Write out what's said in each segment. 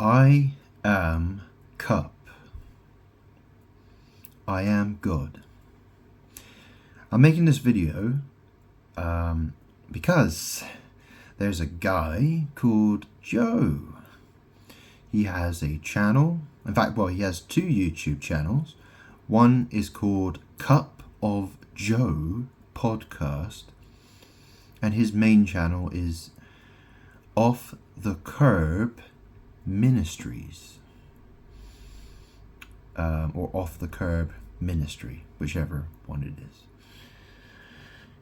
I am Cup. I am God. I'm making this video because there's a guy called Joe. He has a channel. In fact, well, he has two YouTube channels. One is called Cup of Joe Podcast, and his main channel is Off the Curb Ministries, or Off the Curb Ministry, whichever one it is.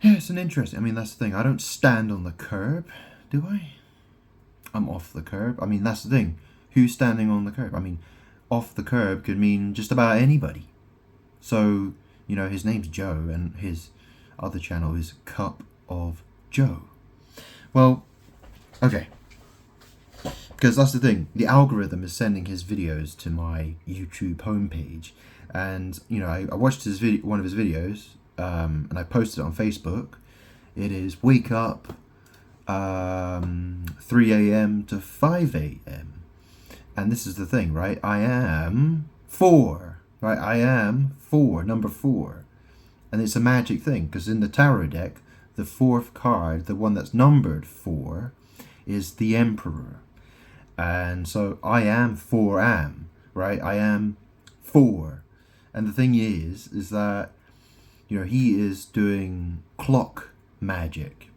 Yeah, it's an interesting. I mean, that's the thing. I don't stand on the curb, do I? I'm off the curb. I mean, that's the thing. Who's standing on the curb? I mean, off the curb could mean just about anybody. So, you know, his name's Joe, and his other channel is Cup of Joe. Well, okay. Because that's the thing. The algorithm is sending his videos to my YouTube homepage. And, you know, I watched his one of his videos, and I posted it on Facebook. It is wake up 3 a.m. to 5 a.m. And this is the thing, right? I am 4, right? I am 4, number 4. And it's a magic thing, because in the tarot deck, the 4th card, the one that's numbered 4, is the Emperor. And so I am 4 right? I am 4. And the thing is that, you know, he is doing clock magic.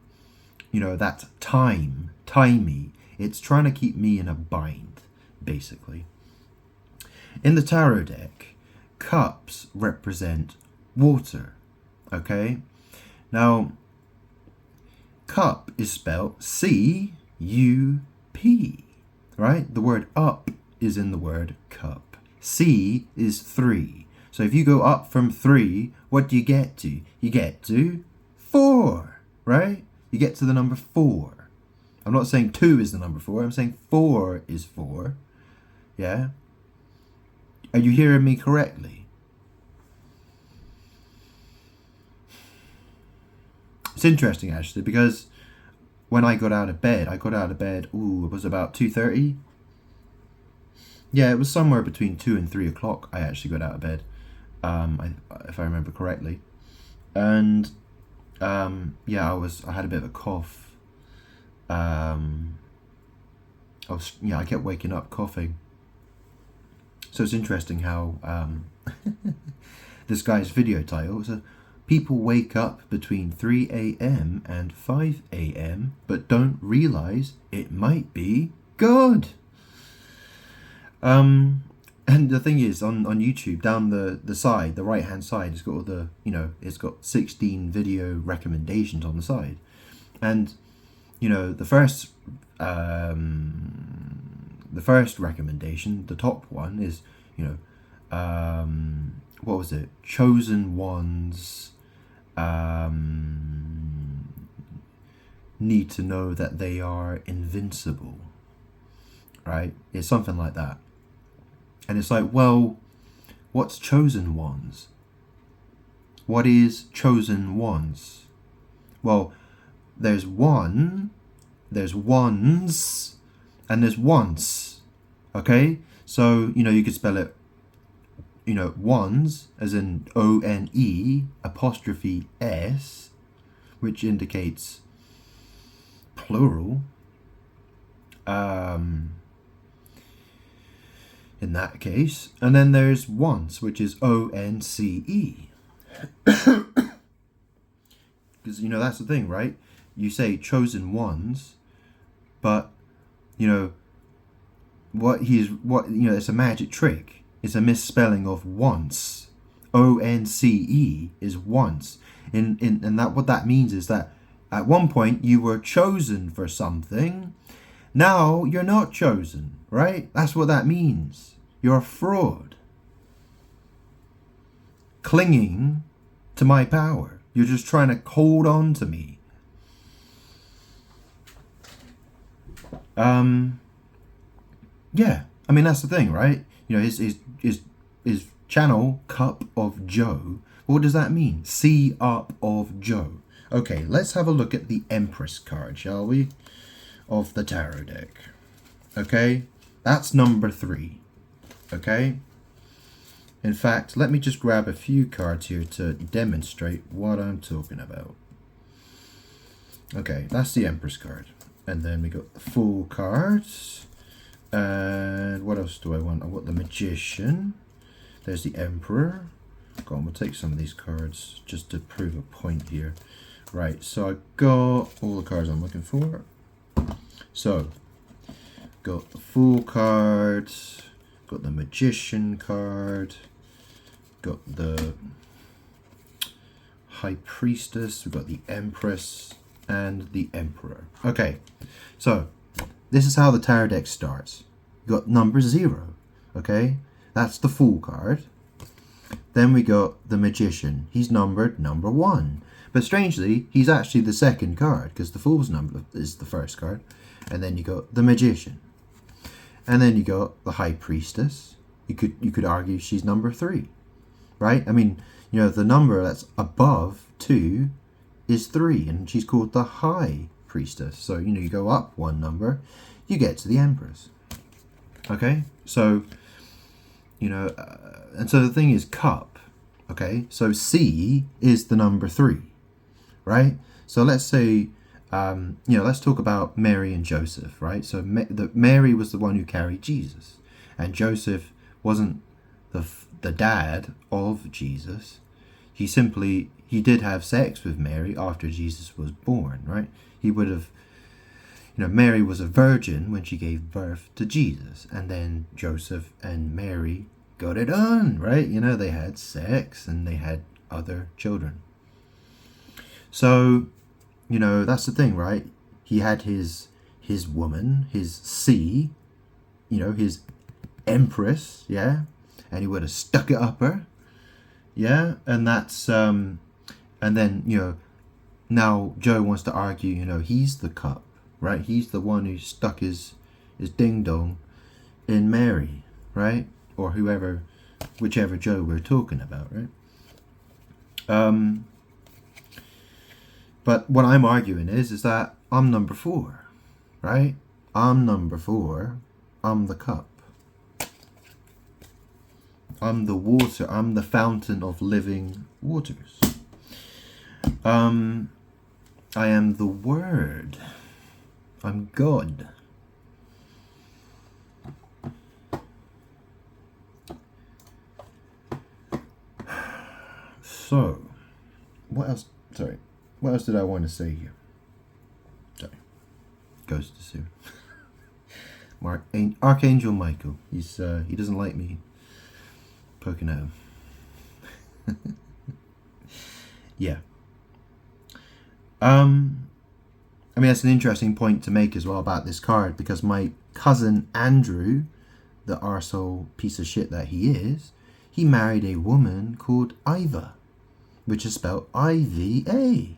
You know, that's timey. It's trying to keep me in a bind, basically. In the tarot deck, cups represent water, okay? Now, cup is spelled C-U-P, right? The word up is in the word cup. C is 3. So if you go up from 3, what do you get to? You get to 4, right? You get to the number 4. I'm not saying 2 is the number 4. I'm saying 4 is 4. Yeah? Are you hearing me correctly? It's interesting, actually, because when I got out of bed, it was about 2:30. Yeah, it was somewhere between 2 and 3 o'clock I actually got out of bed, if I remember correctly. And yeah, I had a bit of a cough. I kept waking up coughing. So it's interesting how this guy's video title is people wake up between 3 a.m. and 5 a.m. but don't realize it might be God. And the thing is, on YouTube, down the side, the right hand side, it's got all the, you know, it's got 16 video recommendations on the side. And, you know, the first recommendation, the top one is, you know, what was it? Chosen ones need to know that they are invincible, right? It's something like that. And it's like, well, what's chosen ones? What is chosen ones? Well, there's one, there's ones, and there's once. Okay? So, you know, you could spell it, you know, ones, as in O-N-E apostrophe S, which indicates plural. In that case. And then there's once, which is O-N-C-E. Because, you know, that's the thing, right? You say chosen ones, but, you know, it's a magic trick. It's a misspelling of once. O-N-C-E is once. And that what that means is that at one point you were chosen for something. Now you're not chosen, right? That's what that means. You're a fraud. Clinging to my power. You're just trying to hold on to me. Yeah. I mean, that's the thing, right? You know, his channel, Cup of Joe. What does that mean? C up of Joe. Okay, let's have a look at the Empress card, shall we? Of the tarot deck. Okay, That's number 3. Okay? In fact, let me just grab a few cards here to demonstrate what I'm talking about. Okay, that's the Empress card. And then we got the Fool cards. And what else do I want? I want the Magician. There's the Emperor. Go on, we'll take some of these cards just to prove a point here. Right, so I got all the cards I'm looking for. So, got the Fool card, got the Magician card, got the High Priestess, we've got the Empress, and the Emperor. Okay, so this is how the tarot deck starts. You got number 0, okay? That's the Fool card. Then we got the Magician. He's numbered number 1. But strangely, he's actually the second card, because the Fool's number is the first card. And then you got the Magician. And then you got the High Priestess. You could argue she's number 3. Right? I mean, you know, the number that's above 2 is 3, and she's called the High Priestess. So, you know, you go up 1 number, you get to the Empress. Okay? So, you know, and so the thing is cup. Okay? So C is the number 3. Right? So let's say, you know, let's talk about Mary and Joseph, right? So Mary was the one who carried Jesus, and Joseph wasn't the dad of Jesus. He did have sex with Mary after Jesus was born, right? He would have, you know, Mary was a virgin when she gave birth to Jesus, and then Joseph and Mary got it on, right? You know, they had sex and they had other children. So, you know, that's the thing, right? He had his woman, his C, you know, his Empress, yeah? And he would have stuck it up her, yeah? And that's, and then, you know, now Joe wants to argue, you know, he's the cup, right? He's the one who stuck his ding-dong in Mary, right? Or whichever Joe we're talking about, right? But what I'm arguing is that I'm number 4, right? I'm number 4. I'm the cup. I'm the water. I'm the fountain of living waters. I am the Word. I'm God. So, what else? Sorry. What else did I want to say here? Sorry. Goes to Sue. Archangel Michael. He doesn't like me poking at him. Yeah. I mean, that's an interesting point to make as well about this card, because my cousin Andrew, the arsehole piece of shit that he is, he married a woman called Iva, which is spelled I-V-A.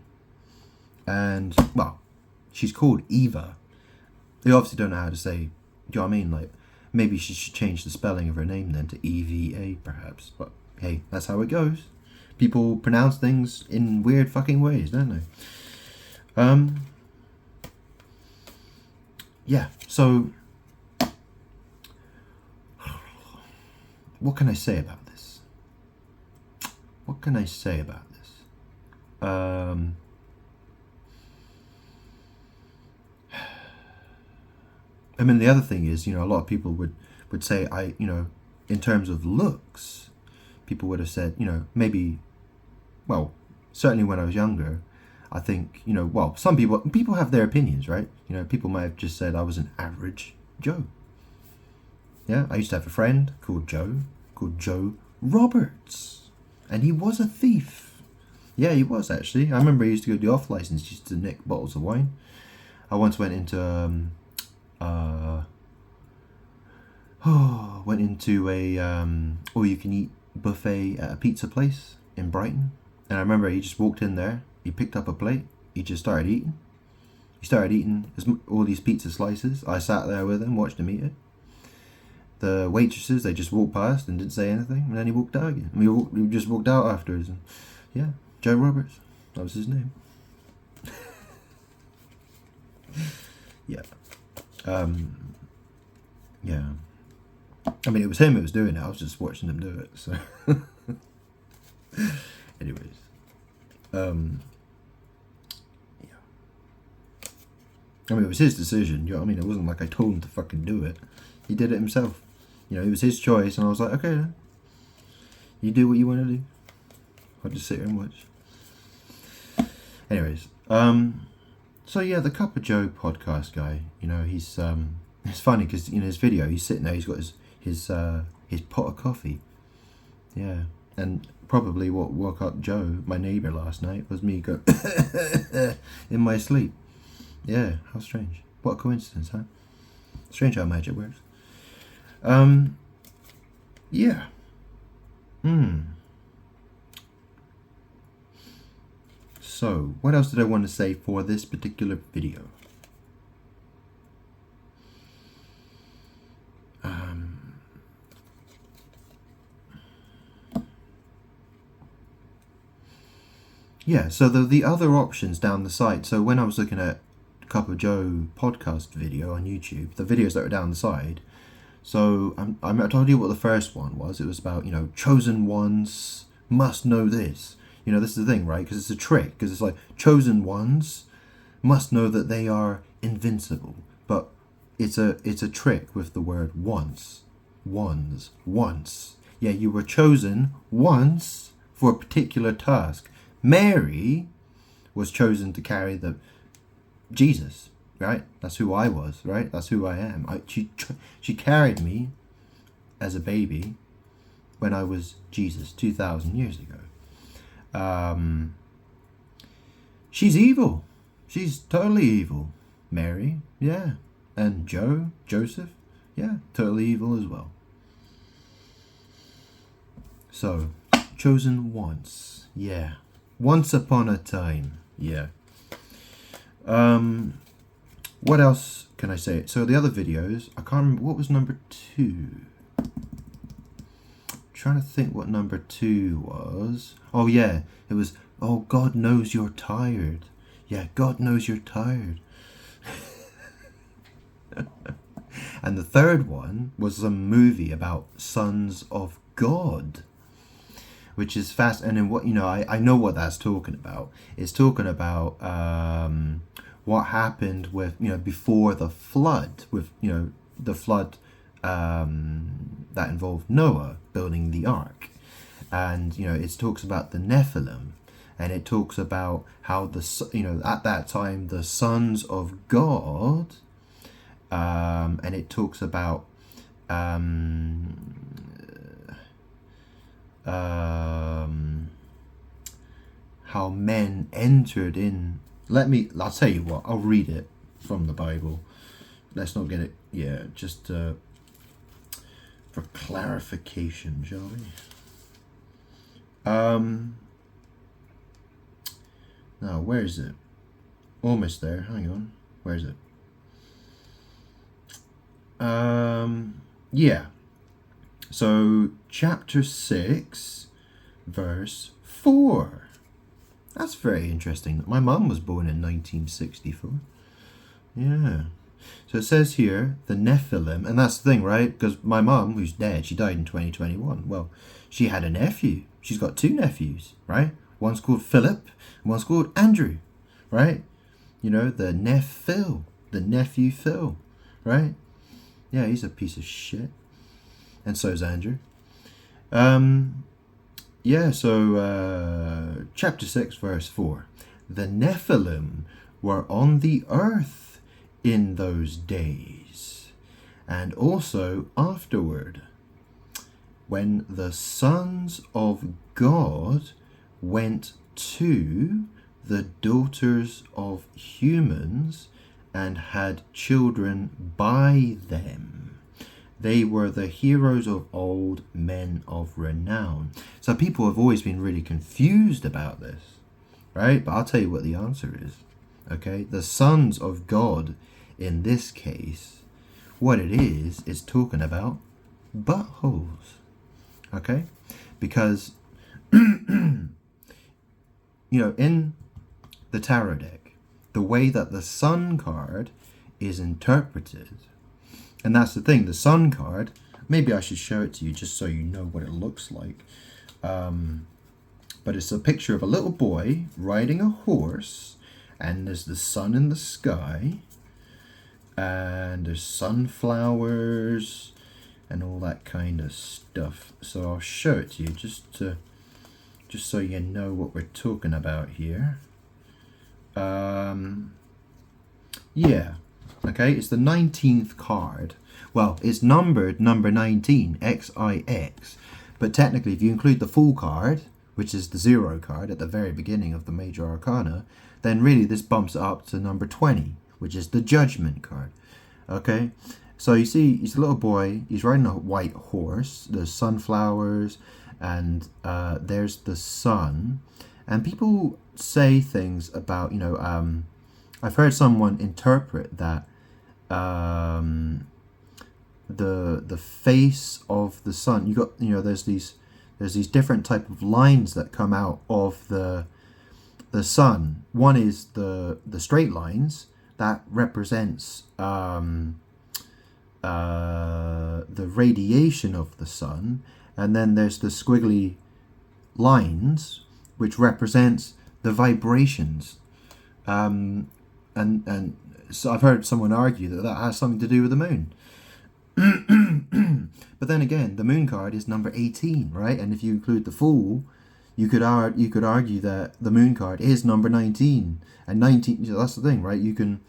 And, well, she's called Eva. They obviously don't know how to say, do you know what I mean? Like, maybe she should change the spelling of her name then to E-V-A, perhaps. But, hey, that's how it goes. People pronounce things in weird fucking ways, don't they? Yeah, so, what can I say about this? What can I say about this? I mean, the other thing is, you know, a lot of people would say, you know, in terms of looks, people would have said, you know, maybe, well, certainly when I was younger, I think, you know, well, some people have their opinions, right? You know, people might have just said I was an average Joe. Yeah, I used to have a friend called Joe Roberts, and he was a thief. Yeah, he was actually. I remember he used to go to the off license, he used to nick bottles of wine. I once went into a all-you-can-eat buffet at a pizza place in Brighton, and I remember he just walked in there, he picked up a plate, he just started eating. He started eating all these pizza slices. I sat there with him, watched him eat it. The waitresses, they just walked past and didn't say anything, and then he walked out again. We just walked out afterwards, and yeah, Joe Roberts, that was his name. Yeah. Yeah. I mean, it was him who was doing it. I was just watching him do it. So, anyways, yeah. I mean, it was his decision. You know what I mean? It wasn't like I told him to fucking do it. He did it himself. You know, it was his choice, and I was like, okay, then. You do what you want to do. I'll just sit here and watch. Anyways, so yeah, the Cup of Joe podcast guy. You know, he's it's funny because in his video he's sitting there. He's got his pot of coffee. Yeah, and probably what woke up Joe, my neighbour, last night was me go in my sleep. Yeah, how strange. What a coincidence, huh? Strange how magic works. Yeah. So, what else did I want to say for this particular video? Yeah, so the other options down the side. So when I was looking at Cup of Joe podcast video on YouTube, the videos that were down the side. So I told you what the first one was. It was about, you know, chosen ones must know this. You know, this is the thing, right? Because it's a trick. Because it's like chosen ones must know that they are invincible. But it's a trick with the word once. Once. Yeah, you were chosen once for a particular task. Mary was chosen to carry the Jesus, right? That's who I was, right? That's who I am. She carried me as a baby when I was Jesus 2,000 years ago. She's evil. She's totally evil. Mary, yeah. And Joseph, yeah, totally evil as well. So, chosen once, yeah. Once upon a time, yeah. What else can I say? So the other videos, I can't remember, what was number 2? Trying to think what number 2 was. Oh yeah, it was, oh, God knows you're tired. Yeah, God knows you're tired. And the third one was a movie about sons of God, which is fast. And then what, you know, I know what that's talking about. It's talking about what happened with, you know, before the flood, with, you know, the flood that involved Noah building the ark. And, you know, it talks about the Nephilim, and it talks about how you know, at that time, the sons of God, and it talks about how men entered in. I'll tell you what, I'll read it from the Bible. Let's not get it, yeah, just for clarification, shall we? Now, where is it? Almost there, hang on. Where is it? Yeah. So, chapter 6, verse 4. That's very interesting. My mum was born in 1964. Yeah. So it says here, the Nephilim, and that's the thing, right? Because my mum, who's dead, she died in 2021. Well, she had a nephew. She's got 2 nephews, right? One's called Philip, and one's called Andrew, right? You know, the nephew Phil, right? Yeah, he's a piece of shit. And so's Andrew. Yeah, so chapter 6, verse 4. The Nephilim were on the earth in those days, and also afterward, when the sons of God went to the daughters of humans and had children by them. They were the heroes of old, men of renown. So people have always been really confused about this, right? But I'll tell you what the answer is, okay? The sons of God, in this case, what it is talking about buttholes, okay? Because, you know, in the tarot deck, the way that the Sun card is interpreted, And that's the thing, the Sun card, maybe I should show it to you just so you know what it looks like. But it's a picture of a little boy riding a horse, and there's the sun in the sky, and there's sunflowers and all that kind of stuff. So I'll show it to you just so you know what we're talking about here. Yeah, okay, it's the 19th card. Well, it's numbered number 19, XIX, but technically if you include the full card, which is the 0 card at the very beginning of the major arcana, then really this bumps it up to number 20, which is the Judgment card. Okay, so you see, he's a little boy, he's riding a white horse, there's sunflowers, and there's the sun. And people say things about, you know, I've heard someone interpret that the face of the sun, you got, you know, there's these different type of lines that come out of the sun. One is the straight lines that represents the radiation of the sun, and then there's the squiggly lines which represents the vibrations. And so I've heard someone argue that has something to do with the moon. But then again, the moon card is number 18, right? And if you include the Fool, you could argue that the moon card is number 19. And 19, that's the thing, right? You can,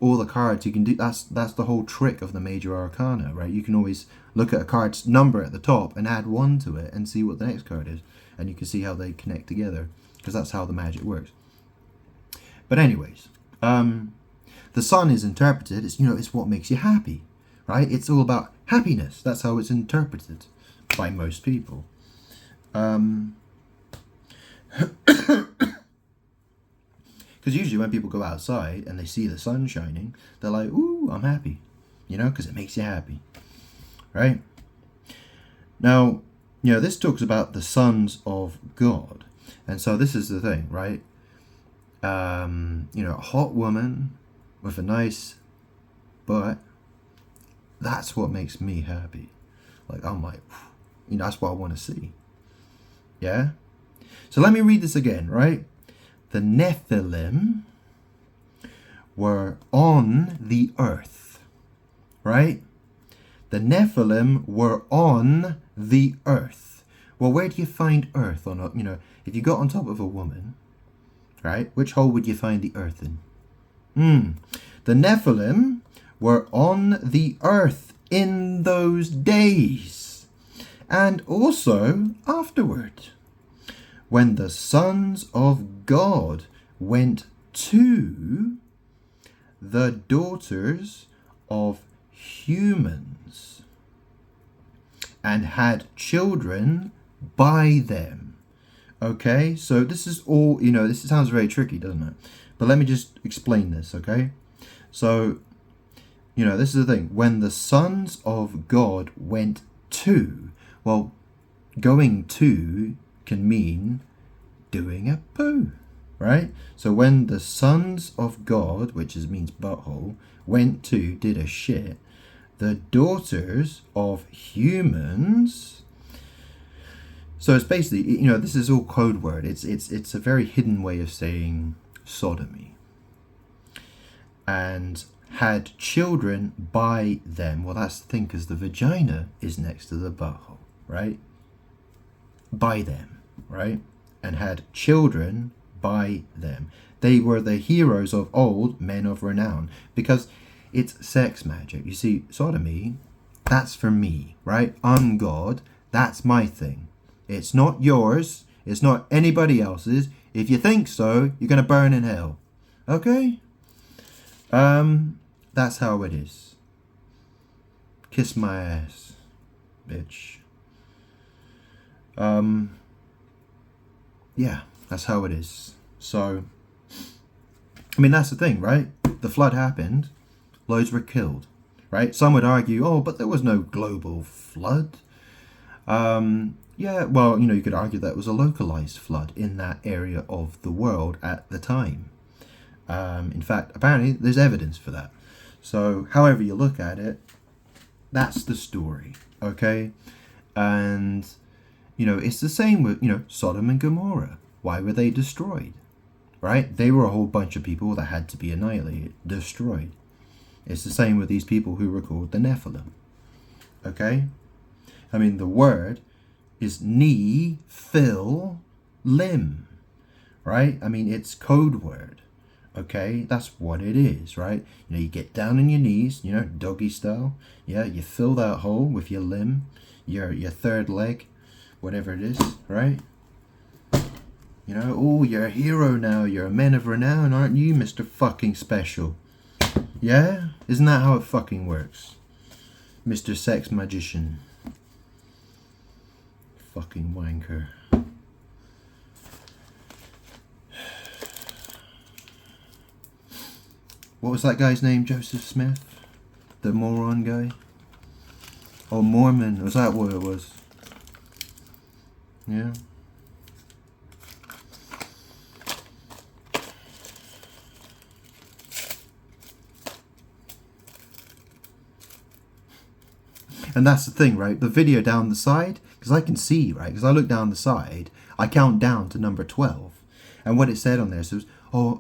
all the cards you can do, that's the whole trick of the major arcana, right? You can always look at a card's number at the top and add 1 to it and see what the next card is, and you can see how they connect together, because that's how the magic works. But anyways, the sun is interpreted, it's, you know, it's what makes you happy, right? It's all about happiness. That's how it's interpreted by most people. Because usually when people go outside and they see the sun shining, they're like, ooh, I'm happy, you know, because it makes you happy, right? Now, you know, this talks about the sons of God. And so this is the thing, right? You know, a hot woman with a nice butt, that's what makes me happy. Like, I'm like, you know, that's what I want to see. Yeah? So let me read this again, right? The Nephilim were on the earth, right? The Nephilim were on the earth. Well, where do you find earth on a, you know, if you got on top of a woman, right? Which hole would you find the earth in? The Nephilim were on the earth in those days, and also afterward, when the sons of God went to the daughters of humans and had children by them. Okay, so this is all, you know, this sounds very tricky, doesn't it? But let me just explain this, okay? So, you know, this is the thing. When the sons of God went to, well, going to can mean doing a poo, right? So when the sons of God, which means butthole, went to, did a shit, the daughters of humans. So it's basically, you know, this is all code word. It's a very hidden way of saying sodomy. And had children by them. Well, that's the thing, because the vagina is next to the butthole, right? By them, right? And had children by them. They were the heroes of old, men of renown, because it's sex magic. You see, sodomy, that's for me, right? I'm God. That's my thing. It's not yours. It's not anybody else's. If you think so, you're going to burn in hell. Okay? That's how it is. Kiss my ass, bitch. Yeah, that's how it is. So, I mean, that's the thing, right? The flood happened. Loads were killed, right? Some would argue, oh, but there was no global flood. Yeah, well, you know, you could argue that it was a localized flood in that area of the world at the time. In fact, apparently, there's evidence for that. So, however you look at it, That's the story, okay? And, you know, it's the same with, you know, Sodom and Gomorrah. Why were they destroyed? Right? They were a whole bunch of people that had to be annihilated, destroyed. It's the same with these people who were called the Nephilim. Okay? I mean, the word is Nephilim, right? I mean, it's code word. Okay? That's what it is, right? You know, you get down on your knees, you know, doggy style. Yeah, you fill that hole with your limb, your third leg, whatever it is, right? You know, oh, you're a hero now. You're a man of renown, aren't you, Mr. Fucking Special? Yeah? Isn't that how it fucking works? Mr. Sex Magician. Fucking wanker. What was that guy's name? Joseph Smith? The moron guy? Oh, Mormon. Was that what it was? Yeah. And that's the thing, right? The video down the side, because I can see, right? Because I look down the side, I count down to number 12. And what it said on there, so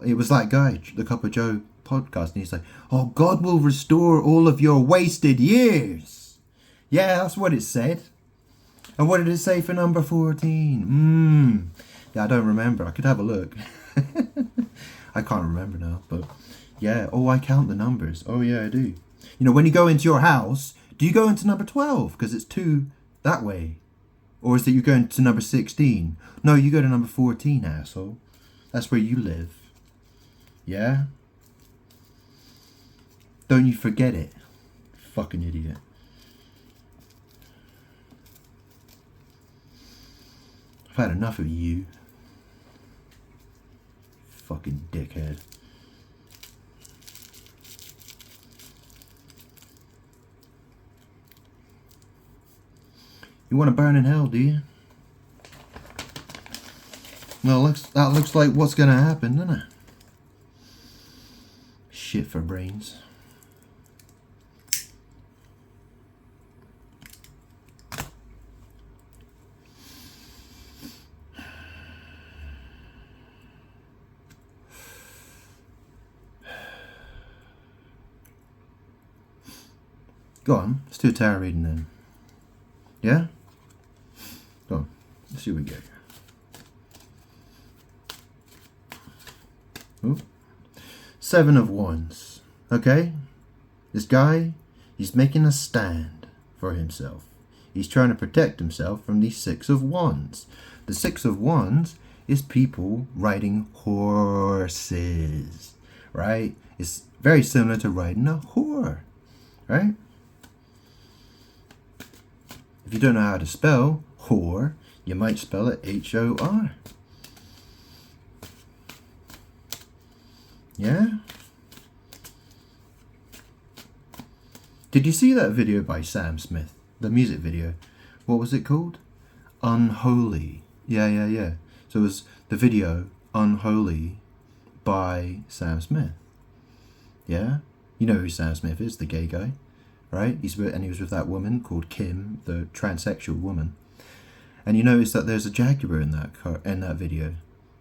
it was that guy, the Cup of Joe podcast, and he's like, oh, God will restore all of your wasted years. Yeah, that's what it said. And what did it say for number 14? Yeah, I don't remember. I could have a look. I can't remember now, but yeah. Oh, I count the numbers. Oh, yeah, I do. You know, when you go into your house, do you go into number 12? Because it's 2 that way. Or is it you going to number 16? No, you go to number 14, asshole. That's where you live. Yeah? Don't you forget it. Fucking idiot. I've had enough of you. Fucking dickhead. You want to burn in hell, do you? Well, that looks like what's going to happen, doesn't it? Shit for brains. Go on, let's do a tarot reading then. Yeah? Go on, let's see what we get here. Ooh. 7 of Wands. Okay? This guy, he's making a stand for himself. He's trying to protect himself from the 6 of Wands. The 6 of Wands is people riding horses. Right? It's very similar to riding a whore. Right? If you don't know how to spell whore, you might spell it H-O-R. Yeah? Did you see that video by Sam Smith? The music video. What was it called? Unholy. Yeah. So it was the video Unholy by Sam Smith. Yeah? You know who Sam Smith is, the gay guy. Right? He was with that woman called Kim, the transsexual woman. And you notice that there's a Jaguar in that video.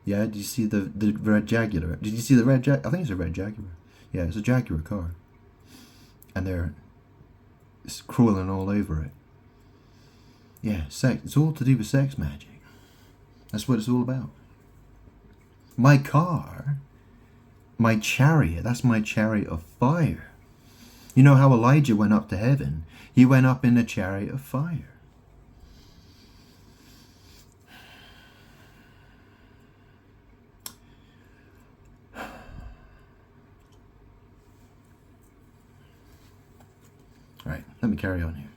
Yeah, did you see the red Jaguar? Did you see the red Jaguar? I think it's a red Jaguar. Yeah, it's a Jaguar car. And they're crawling all over it. Yeah, sex. It's all to do with sex magic. That's what it's all about. My car, my chariot, that's my chariot of fire. You know how Elijah went up to heaven? He went up in a chariot of fire. Right, let me carry on here.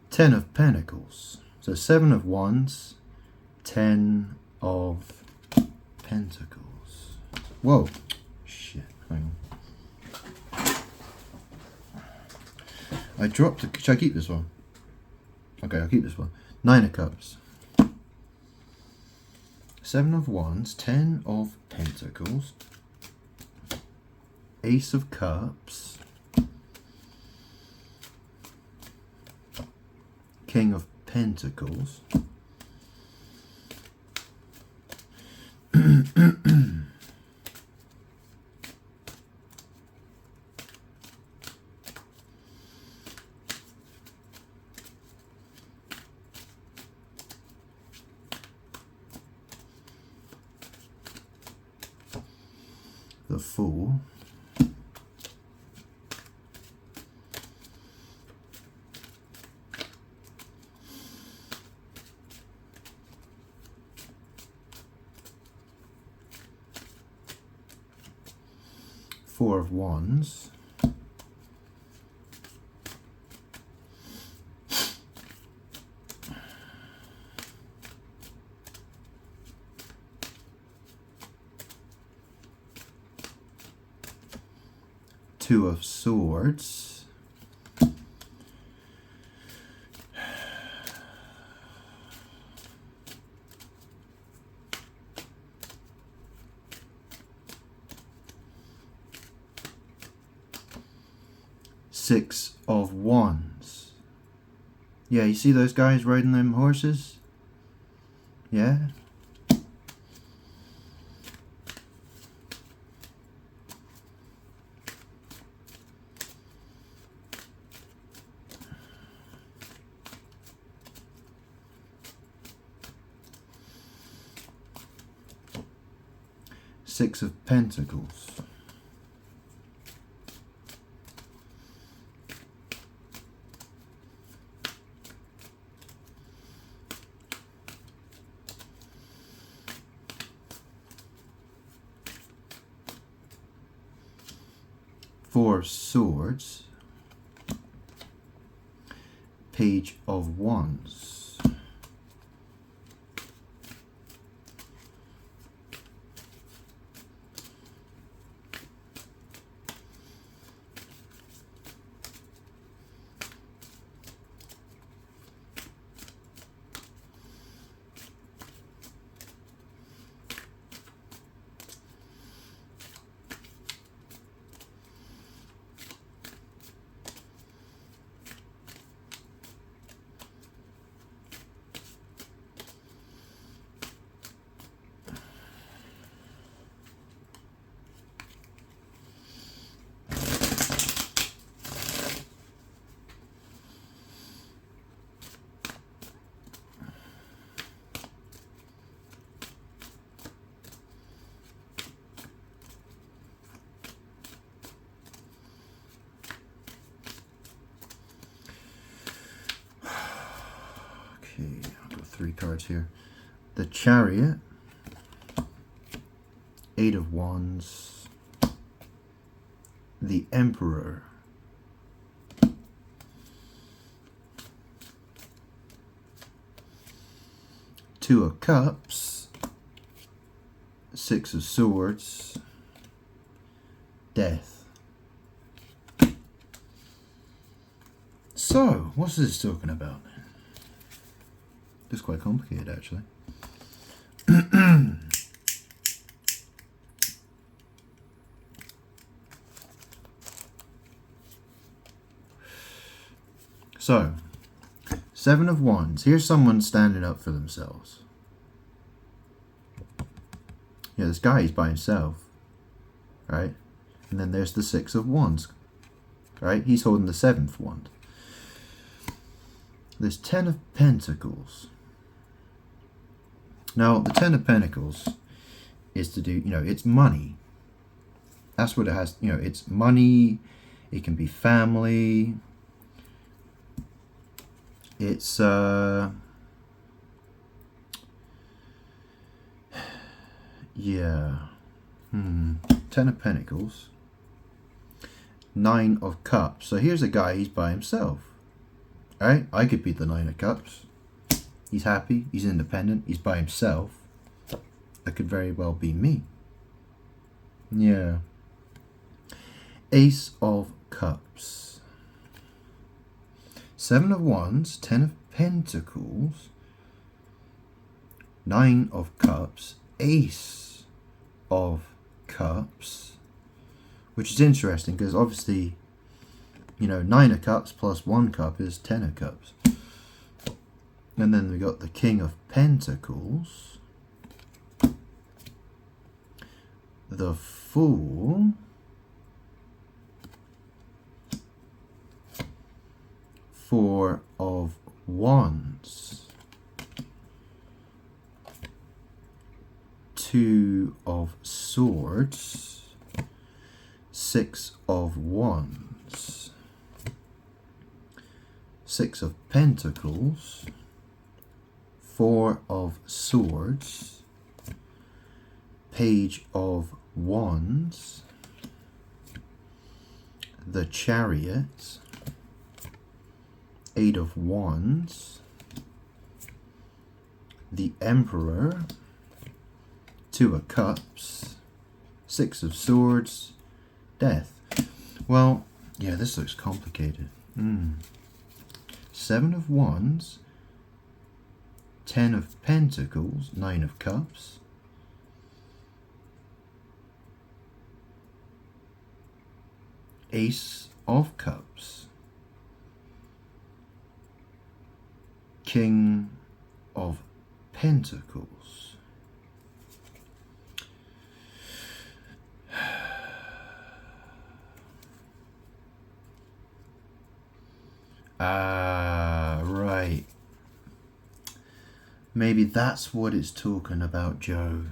Ten of Pentacles. So 7 of Wands, 10 of Pentacles. Whoa. Shit. Hang on. I dropped the... Should I keep this one? Okay, I'll keep this one. 9 of Cups. 7 of Wands, 10 of Pentacles, Ace of Cups, King of Pentacles, the Fool, Four of Wands, Two of Swords, Six of Wands. Yeah, you see those guys riding them horses? Yeah? Six of Pentacles. Four of Swords, Page of Wands, okay, I'll go three cards here. The Chariot, Eight of Wands, the Emperor, Two of Cups, Six of Swords, Death. So, what's this talking about? It's quite complicated, actually. So, Seven of Wands. Here's someone standing up for themselves. Yeah, this guy, he's by himself, right? And then there's the Six of Wands, right? He's holding the seventh wand. There's Ten of Pentacles. Now, the Ten of Pentacles is to do, you know, it's money. That's what it has, you know, it's money. It can be family. It's, yeah. Ten of Pentacles. Nine of Cups. So here's a guy, he's by himself. Right? I could be the Nine of Cups. He's happy, he's independent, he's by himself. That could very well be me. Yeah. Ace of Cups. Seven of Wands, Ten of Pentacles, Nine of Cups, Ace of Cups, which is interesting because obviously, you know, 9 of cups plus 1 cup is 10 of cups. And then we got the King of Pentacles, the Fool, Four of Wands, 2 of Swords, 6 of Wands, 6 of Pentacles, 4 of Swords, Page of Wands, the Chariot, 8 of Wands, the Emperor, 2 of Cups, 6 of Swords, Death. Well, yeah, this looks complicated. 7 of Wands, 10 of Pentacles, 9 of Cups, Ace of Cups, King of Pentacles, right. Maybe that's what it's talking about, Joe.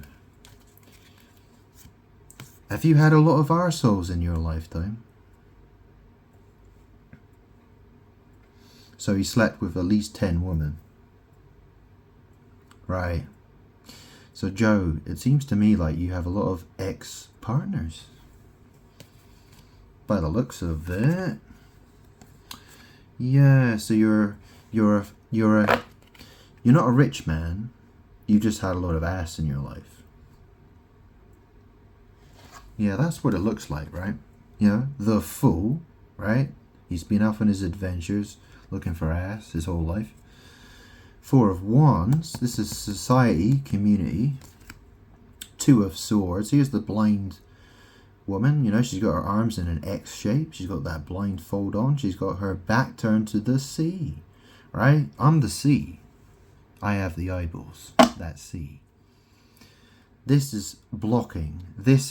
Have you had a lot of arseholes in your lifetime? So he slept with at least 10 women. Right. So Joe, it seems to me like you have a lot of ex-partners. By the looks of it. Yeah, so you're not a rich man. You just had a lot of ass in your life. Yeah, that's what it looks like, right? You know, the Fool, right? He's been off on his adventures, looking for ass his whole life. 4 of Wands, this is society, community. 2 of Swords, here's the blind woman. You know, she's got her arms in an X shape. She's got that blindfold on. She's got her back turned to the sea, right? I'm the sea. I have the eyeballs, that sea. This is blocking. This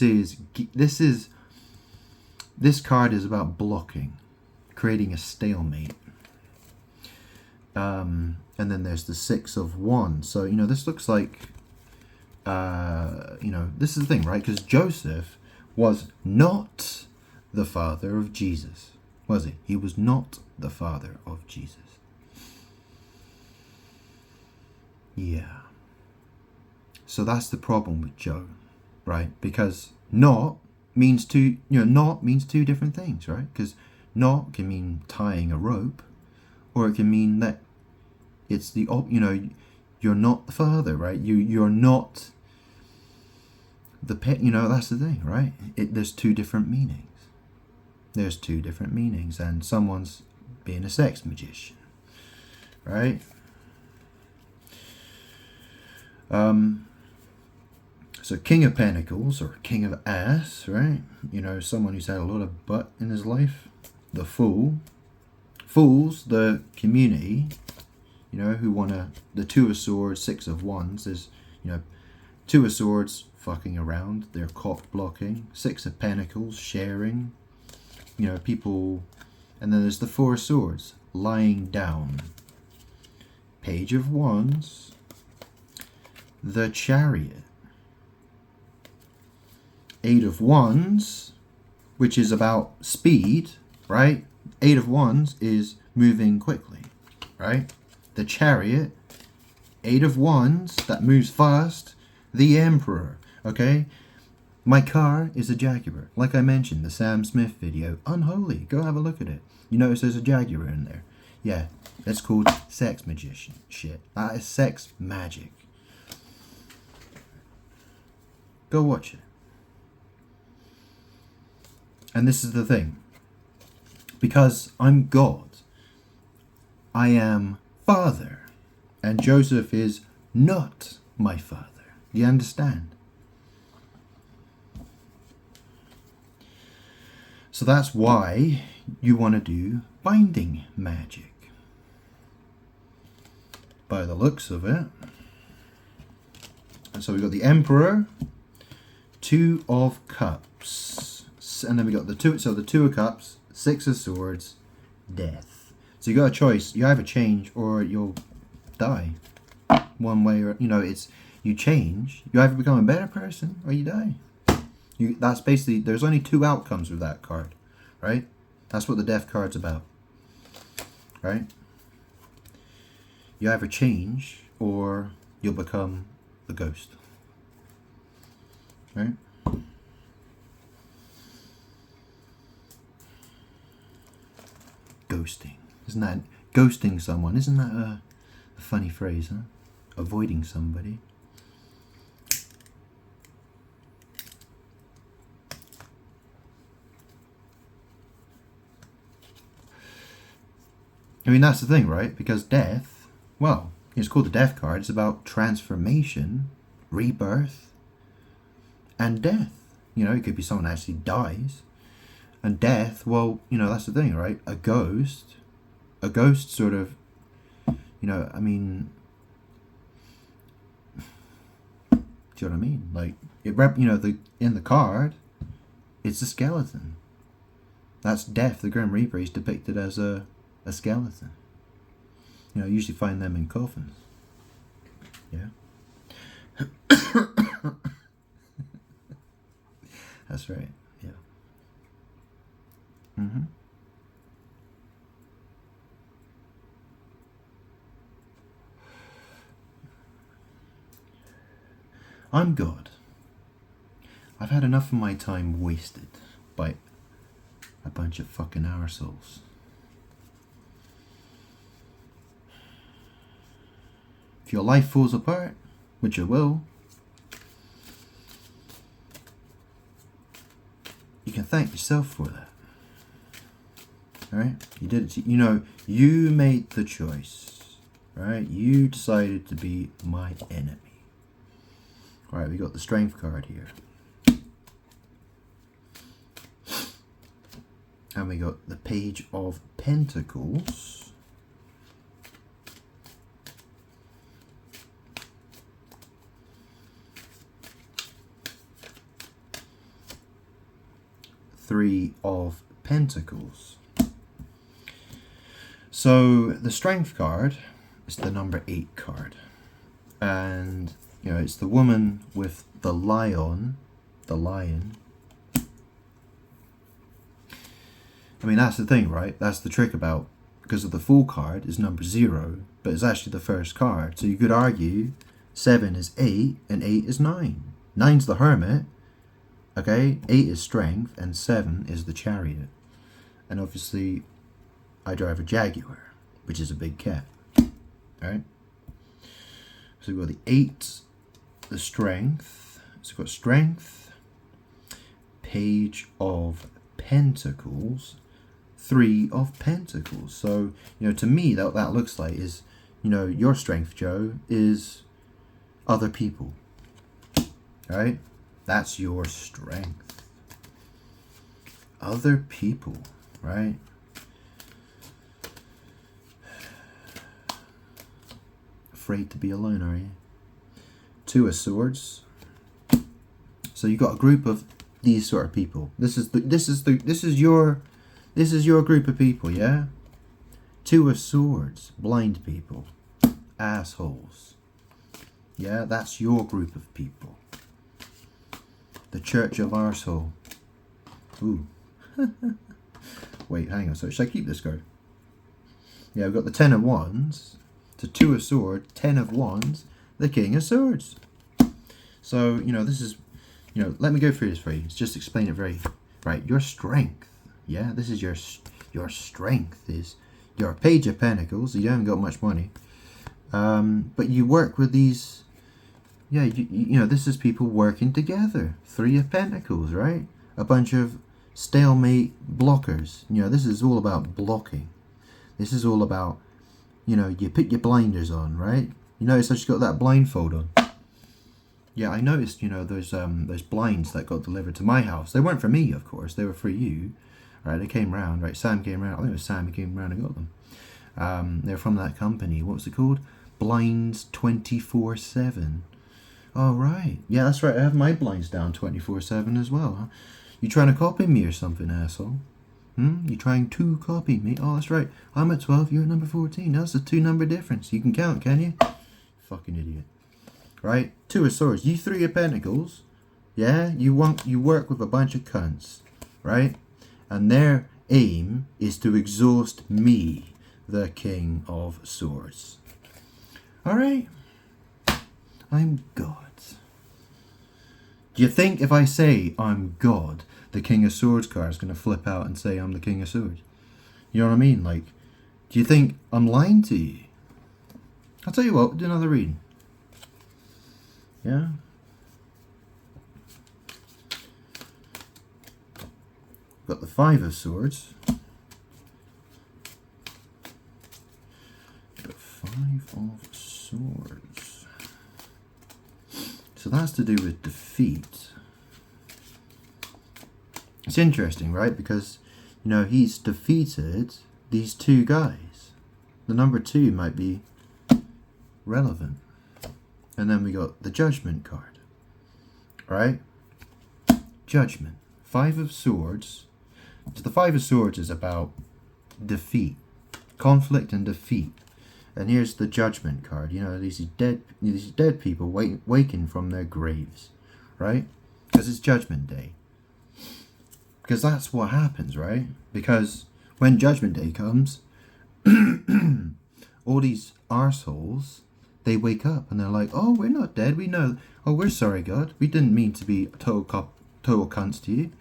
card is about blocking, creating a stalemate. And then there's the 6 of Wands. So, you know, this looks like, you know, this is the thing, right? Because Joseph was not the father of Jesus, was he? He was not the father of Jesus. Yeah. So that's the problem with Joe, right? Because not means two, not means two different things, right? Because not can mean tying a rope, or it can mean that it's the, you're not the father, right? You're not the pet, that's the thing, right? There's two different meanings. There's two different meanings, and someone's being a sex magician, right? So King of Pentacles, or King of Ass, right? Someone who's had a lot of butt in his life. The Fool. Fools, the community, who want the 2 of Swords, 6 of Wands. There's, 2 of Swords fucking around. They're cock blocking. 6 of Pentacles, sharing. People. And then there's the 4 of Swords, lying down. Page of Wands. The Chariot. 8 of Wands, which is about speed, right? 8 of Wands is moving quickly, right? The Chariot, 8 of Wands, that moves fast. The Emperor, okay? My car is a Jaguar. Like I mentioned, the Sam Smith video, Unholy. Go have a look at it. You notice there's a Jaguar in there. Yeah, that's called sex magician shit. That is sex magic. Go watch it. And this is the thing. Because I'm God, I am Father. And Joseph is not my father. Do you understand? So that's why you want to do binding magic. By the looks of it. And so we've got the Emperor, Two of Cups, and then we got the Two of Cups, Six of Swords, Death. So you got a choice. You either change or you'll die. One way or, it's, you change, you either become a better person or you die. That's basically, there's only two outcomes with that card, right? That's what the Death card's about, right? You either change or you'll become a ghost, right? Ghosting. Ghosting someone, isn't that a funny phrase, huh? Avoiding somebody. I mean, that's the thing, right? Because death, well, it's called the Death card. It's about transformation, rebirth, and death. It could be someone actually dies. And death, well, that's the thing, right? A ghost sort of, I mean, do you know what I mean? Like, in the card, it's a skeleton. That's death. The Grim Reaper is depicted as a skeleton. You usually find them in coffins. Yeah. That's right. Yeah. I'm God. I've had enough of my time wasted by a bunch of fucking arseholes. If your life falls apart, which it will, you can thank yourself for that. Alright? You did it. You made the choice. Right? You decided to be my enemy. Alright, we got the Strength card here. And we got the Page of Pentacles. Three of Pentacles. So the Strength card is the number 8 card. And, it's the woman with the lion. I mean, that's the thing, right? That's the trick about, because of the Fool card is number 0, but it's actually the first card. So you could argue 7 is 8 and 8 is 9. 9's the Hermit. Okay, 8 is Strength and 7 is the Chariot. And obviously, I drive a Jaguar, which is a big cat. Alright? So we've got the 8, the Strength. So we've got Strength, Page of Pentacles, 3 of Pentacles. So, to me, that looks like is, your strength, Joe, is other people. Alright? That's your strength. Other people, right? Afraid to be alone, are you? 2 of Swords. So you got a group of these sort of people. This is your group of people, yeah? 2 of Swords, blind people, assholes. Yeah, that's your group of people. The Church of Arsehole. Ooh. Wait, hang on. So should I keep this card? Yeah, we've got the 10 of Wands, the 2 of Swords, 10 of Wands, the King of Swords. So, this is, let me go through this for you. Just explain it very, right. Your strength, yeah, this is your strength is your Page of Pentacles. You haven't got much money. But you work with these, yeah, this is people working together. 3 of Pentacles, right? A bunch of stalemate blockers. This is all about blocking. This is all about, you put your blinders on, right? You notice I just got that blindfold on. Yeah, I noticed, those blinds that got delivered to my house. They weren't for me, of course. They were for you. Right, they came round. Right, Sam came round. I think it was Sam who came round and got them. They're from that company. What was it called? Blinds 24/7. Oh right, yeah, that's right. I have my blinds down 24/7 as well. Huh? You trying to copy me or something, asshole? You trying to copy me? Oh, that's right. I'm at 12. You're at number 14. That's a 2-number difference. You can count, can you? Fucking idiot. Right? 2 of swords. You 3 of pentacles. Yeah, you work with a bunch of cunts, right? And their aim is to exhaust me, the King of Swords. All right. I'm God. Do you think if I say I'm God, the King of Swords card is going to flip out and say I'm the King of Swords? You know what I mean? Like, do you think I'm lying to you? I'll tell you what, do another reading. Yeah? Got the 5 of Swords. Got 5 of Swords. So that's to do with defeat. It's interesting, right? Because, you know, he's defeated these 2 guys. The number 2 might be relevant. And then we got the Judgment card. Right? Judgment. 5 of Swords. So the 5 of Swords is about defeat. Conflict and defeat. And here's the Judgment card. You know, these dead people waking from their graves. Right? Because it's Judgment Day. Because that's what happens, right? Because when Judgment Day comes, all these arseholes, they wake up and they're like, oh, we're not dead. We know. Oh, we're sorry, God. We didn't mean to be total cunts to you.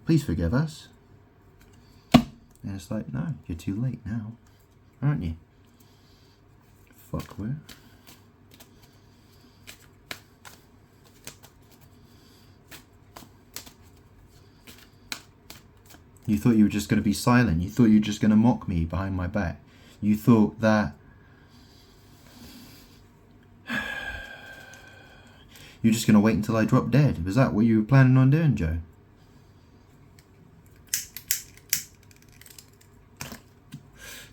Please forgive us. And it's like, no, you're too late now, aren't you? Fuckwit. You thought you were just going to be silent. You thought you were just going to mock me behind my back. You thought that you're just going to wait until I drop dead. Was that what you were planning on doing, Joe?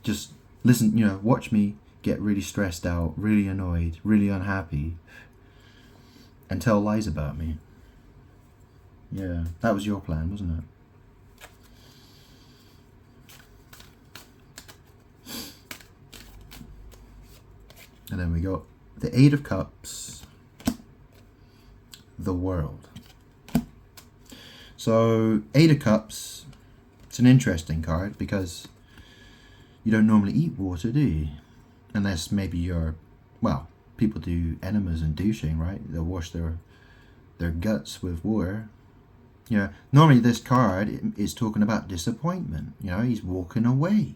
Just listen, you know, watch me get really stressed out, really annoyed, really unhappy, and tell lies about me. Yeah, that was your plan, wasn't it? And then we got the 8 of Cups, the World. So 8 of Cups, it's an interesting card because you don't normally eat water, do you? Unless maybe you're, well, people do enemas and douching, right? They'll wash their guts with water. You know, normally this card is talking about disappointment. You know, he's walking away.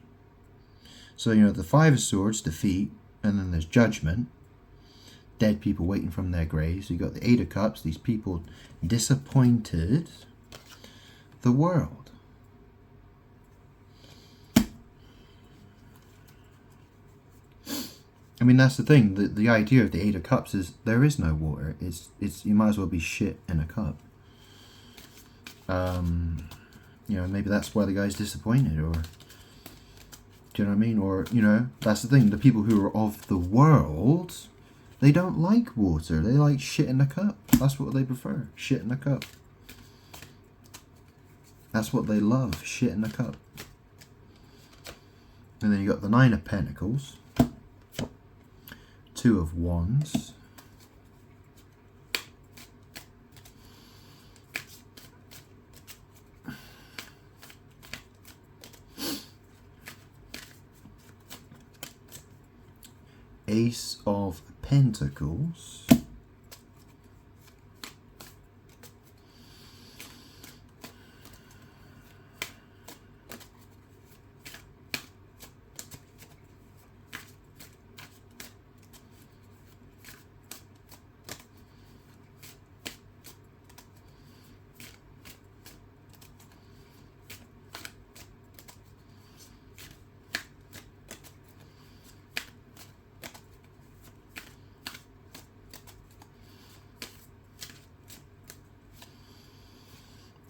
So, you know, the 5 of Swords, defeat, and then there's Judgment. Dead people waiting from their graves. You got the 8 of Cups, these people disappointed. The World. I mean, that's the thing. The idea of the 8 of Cups is there is no water. It's you might as well be shit in a cup. You know, maybe that's why the guy's disappointed, or do you know what I mean? Or, you know, that's the thing. The people who are of the world, they don't like water. They like shit in a cup. That's what they prefer. Shit in a cup. That's what they love. Shit in a cup. And then you got the 9 of Pentacles. 2 of Wands. Ace of Pentacles.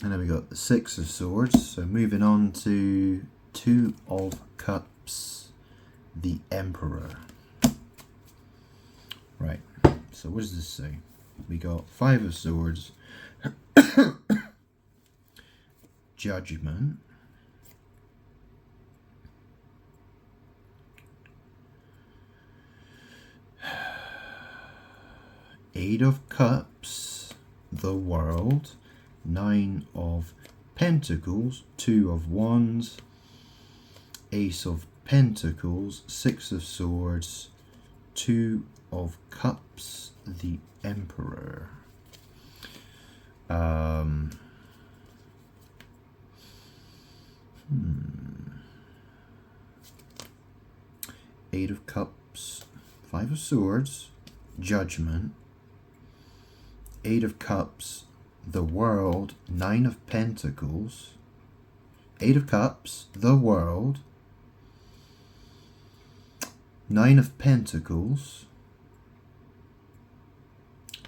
And then we got the Six of Swords. So moving on to Two of Cups, the Emperor. Right, so what does this say? We got Five of Swords, Judgment, Eight of Cups, the World, Nine of Pentacles, Two of Wands, Ace of Pentacles, Six of Swords, Two of Cups, the Emperor. Eight of Cups, Five of Swords, Judgment, Eight of Cups, the World, Nine of Pentacles, Eight of Cups, the World, Nine of Pentacles,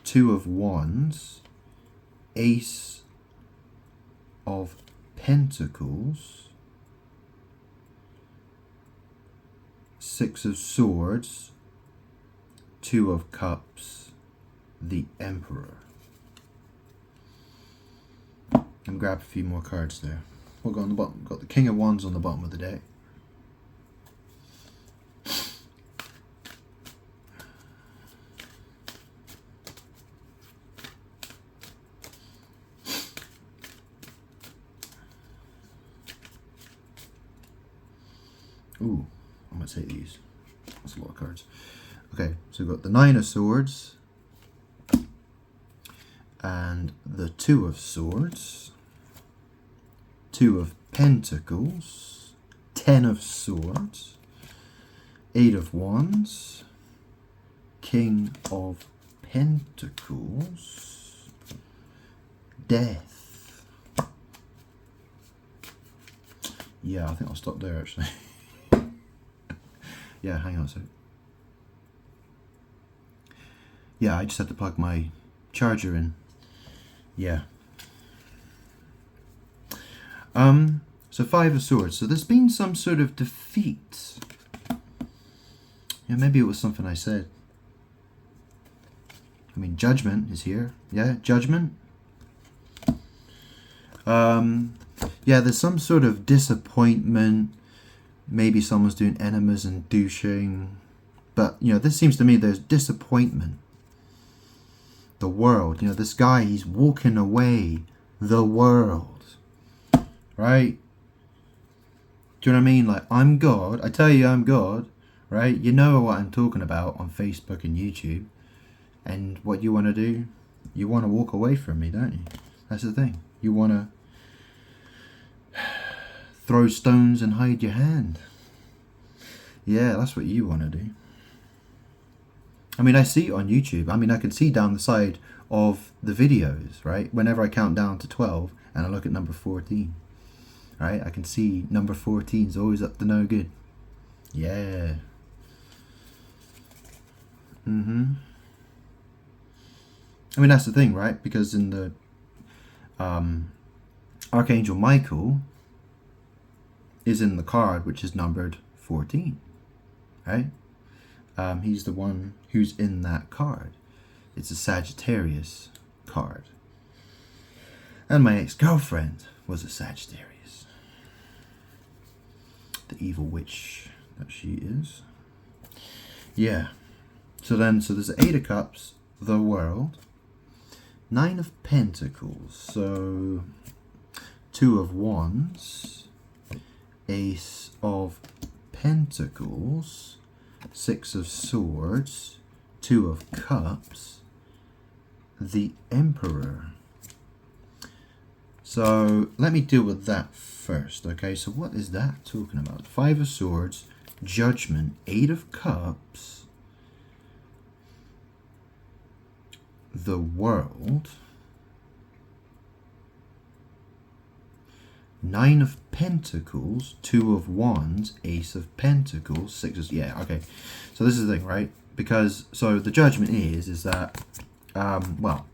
Two of Wands, Ace of Pentacles, Six of Swords, Two of Cups, the Emperor. And grab a few more cards there. We'll go on the bottom. Got the King of Wands on the bottom of the deck. Ooh, I'm going to take these. That's a lot of cards. Okay, so we've got the Nine of Swords and the Two of Swords, Two of Pentacles, Ten of Swords, Eight of Wands, King of Pentacles, Death. Yeah, I think I'll stop there actually. Yeah, hang on a sec. Yeah, I just had to plug my charger in. Yeah. So Five of Swords. So there's been some sort of defeat. Yeah, maybe it was something I said. I mean, Judgment is here. Yeah, Judgment. Yeah, there's some sort of disappointment. Maybe someone's doing enemas and douching. But, you know, this seems to me there's disappointment. The world. You know, this guy, he's walking away. The world. Right? Do you know what I mean? Like, I'm God. I tell you I'm God. Right? You know what I'm talking about on Facebook and YouTube. And what you want to do? You want to walk away from me, don't you? That's the thing. You want to throw stones and hide your hand. Yeah, that's what you want to do. I mean, I see it on YouTube. I mean, I can see down the side of the videos, right? Whenever I count down to 12 and I look at number 14, right? I can see number 14 is always up to no good. Yeah. I mean, that's the thing, right? Because in the Archangel Michael is in the card, which is numbered 14, right? He's the one who's in that card. It's a Sagittarius card. And my ex-girlfriend was a Sagittarius. The evil witch that she is. Yeah. So there's the Eight of Cups, the World. Nine of Pentacles. So Two of Wands. Ace of Pentacles. Six of Swords. Two of Cups. The Emperor. So let me deal with that first. Okay, so what is that talking about? Five of Swords, Judgment, Eight of Cups, the World, Nine of Pentacles, Two of Wands, Ace of Pentacles, Six of... Yeah, okay. So this is the thing, right? Because, so the judgment is that, well,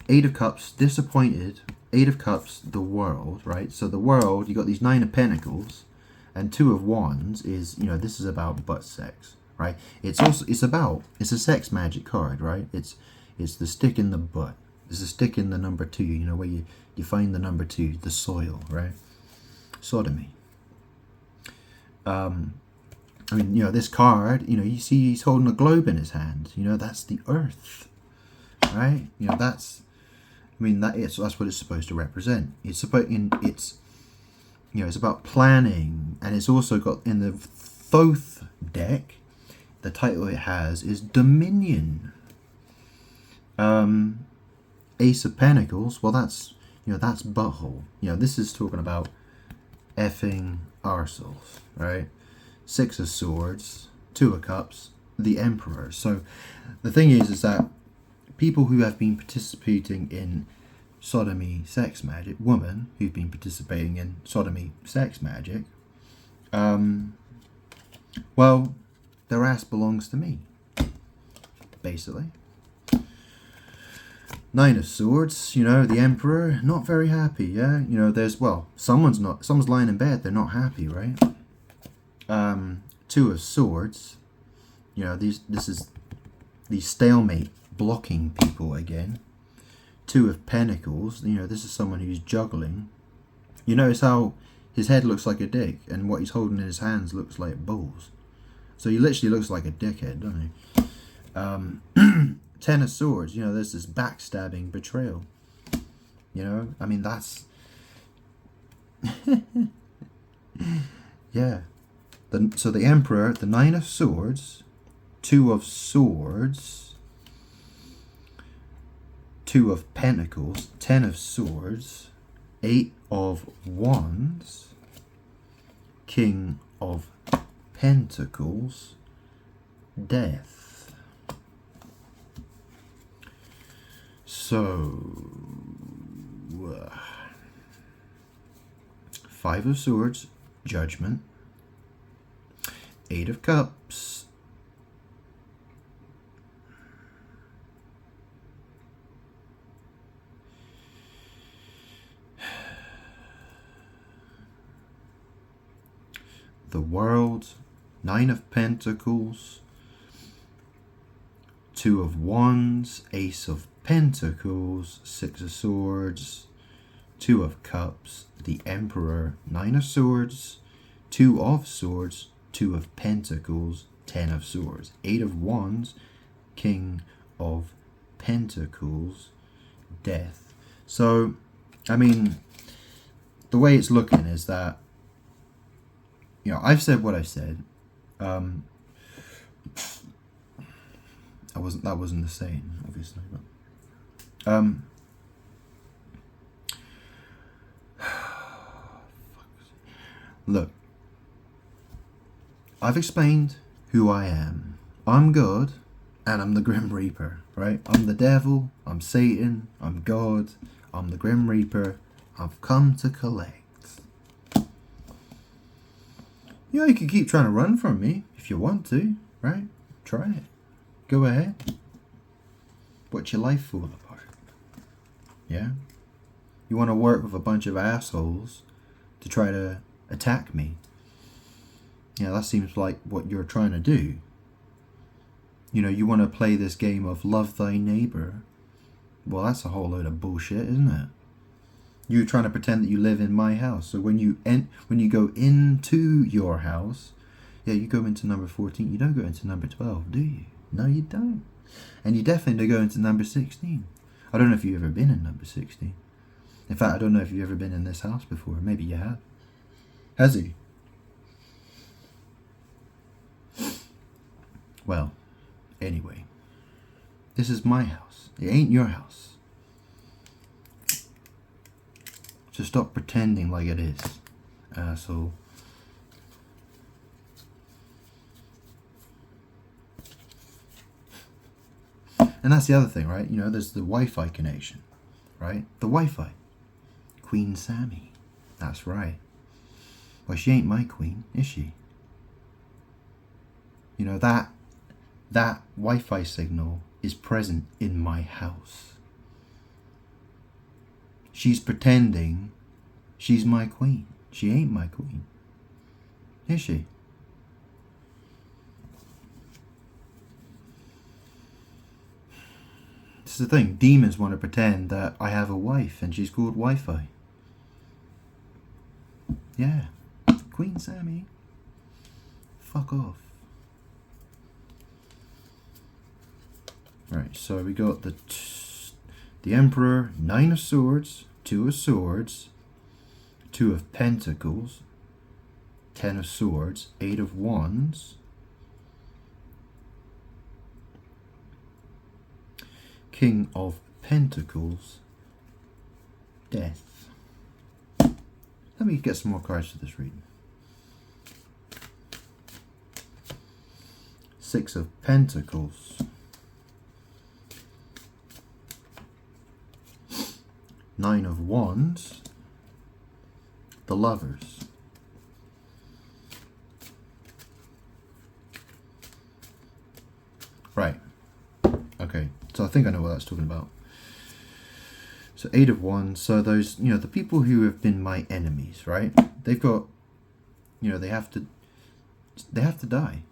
Eight of Cups, disappointed Eight of Cups, the world, right? So the world, you got these Nine of Pentacles, and Two of Wands is, this is about butt sex, right? It's a sex magic card, right? It's the stick in the butt. It's the stick in the number 2, where you find the number 2, the soil, right? Sodomy. This card, you see he's holding a globe in his hand. That's the earth, right? That's what it's supposed to represent. It's about planning, and it's also got in the Thoth deck, the title it has is Dominion. Ace of Pentacles, well, that's butthole. This is talking about effing arseholes, right? Six of Swords, Two of Cups, the Emperor. So the thing is that people who have been participating in sodomy sex magic, women who've been participating in sodomy sex magic, well, their ass belongs to me, basically. Nine of Swords, the Emperor, not very happy, yeah? Someone's lying in bed, they're not happy, right? Two of Swords, this is the stalemate blocking people again. Two of Pentacles, this is someone who's juggling. You notice how his head looks like a dick and what he's holding in his hands looks like balls. So he literally looks like a dickhead, doesn't he? Ten of Swords, there's this backstabbing betrayal. That's... yeah. So the Emperor, the Nine of Swords, Two of Swords, Two of Pentacles, Ten of Swords, Eight of Wands, King of Pentacles, Death. So, Five of Swords, Judgment. Eight of Cups, the World, Nine of Pentacles, Two of Wands, Ace of Pentacles, Six of Swords, Two of Cups, the Emperor, Nine of Swords, Two of Swords, Two of Pentacles, Ten of Swords, Eight of Wands, King of Pentacles, Death. So, the way it's looking is that, I've said what I've said. That wasn't the saying, obviously. But, look, I've explained who I am. I'm God, and I'm the Grim Reaper, right? I'm the devil, I'm Satan, I'm God, I'm the Grim Reaper. I've come to collect. You can keep trying to run from me if you want to, right? Try it. Go ahead. Watch your life fall apart. Yeah? You want to work with a bunch of assholes to try to attack me. That seems like what you're trying to do. You want to play this game of love thy neighbor. Well, that's a whole load of bullshit, isn't it? You're trying to pretend that you live in my house. So when you go into your house, you go into number 14. You don't go into number 12, do you? No, you don't. And you definitely don't go into number 16. I don't know if you've ever been in number 16. In fact, I don't know if you've ever been in this house before. Maybe you have. Has he? Well, anyway. This is my house. It ain't your house. So stop pretending like it is, asshole. And that's the other thing, right? There's the Wi-Fi connection, right? The Wi-Fi. Queen Sammy. That's right. Well, she ain't my queen, is she? That Wi-Fi signal is present in my house. she's pretending she's my queen. She ain't my queen. Is she? This is the thing. Demons want to pretend that I have a wife and she's called Wi-Fi. Yeah. Queen Sammy. Fuck off. Right, so we got the Emperor, 9 of Swords, 2 of Swords, 2 of Pentacles, 10 of Swords, 8 of Wands, King of Pentacles, Death. Let me get some more cards for this reading. 6 of Pentacles, 9 of Wands, the Lovers. Right. Okay. So I think I know what that's talking about. So 8 of Wands. So those, the people who have been my enemies, right? They've got, they have to die.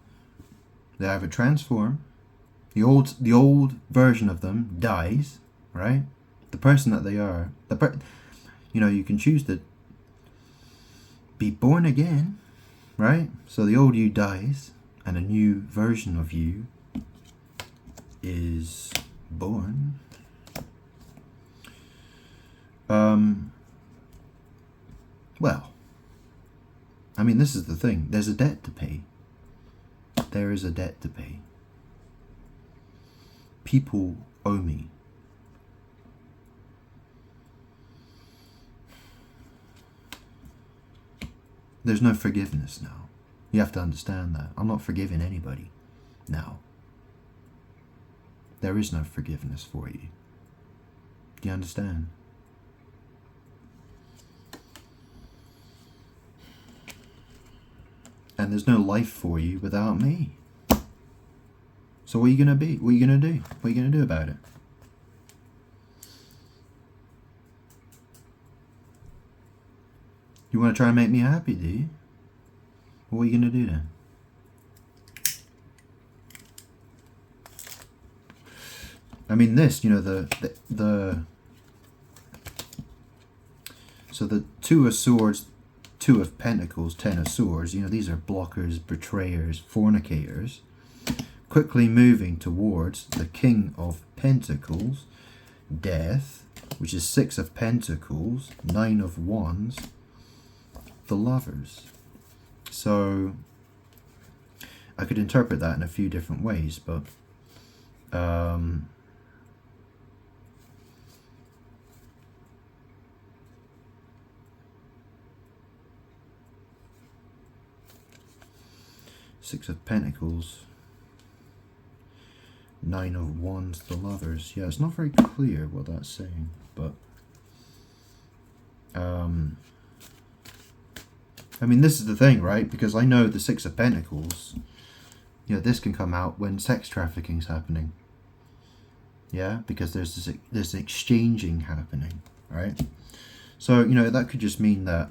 They either transform. The old version of them dies, right? The person that they are, you can choose to be born again, right? So the old you dies, and a new version of you is born. Well, I mean, this is the thing. There's a debt to pay. There is a debt to pay. People owe me. There's no forgiveness now. You have to understand that. I'm not forgiving anybody now. There is no forgiveness for you. Do you understand? And there's no life for you without me. So what are you going to be? What are you going to do? What are you going to do about it? You want to try and make me happy, do you? What are you going to do then? I mean, this, so the 2 of Swords, 2 of Pentacles, 10 of Swords, these are blockers, betrayers, fornicators, quickly moving towards the King of Pentacles, Death, which is 6 of Pentacles, 9 of Wands, the Lovers. So I could interpret that in a few different ways, but Six of Pentacles, 9 of Wands, the Lovers. Yeah, it's not very clear what that's saying, but I mean, this is the thing, right? Because I know the 6 of Pentacles, this can come out when sex trafficking is happening. Yeah, because there's this exchanging happening, right? So, that could just mean that,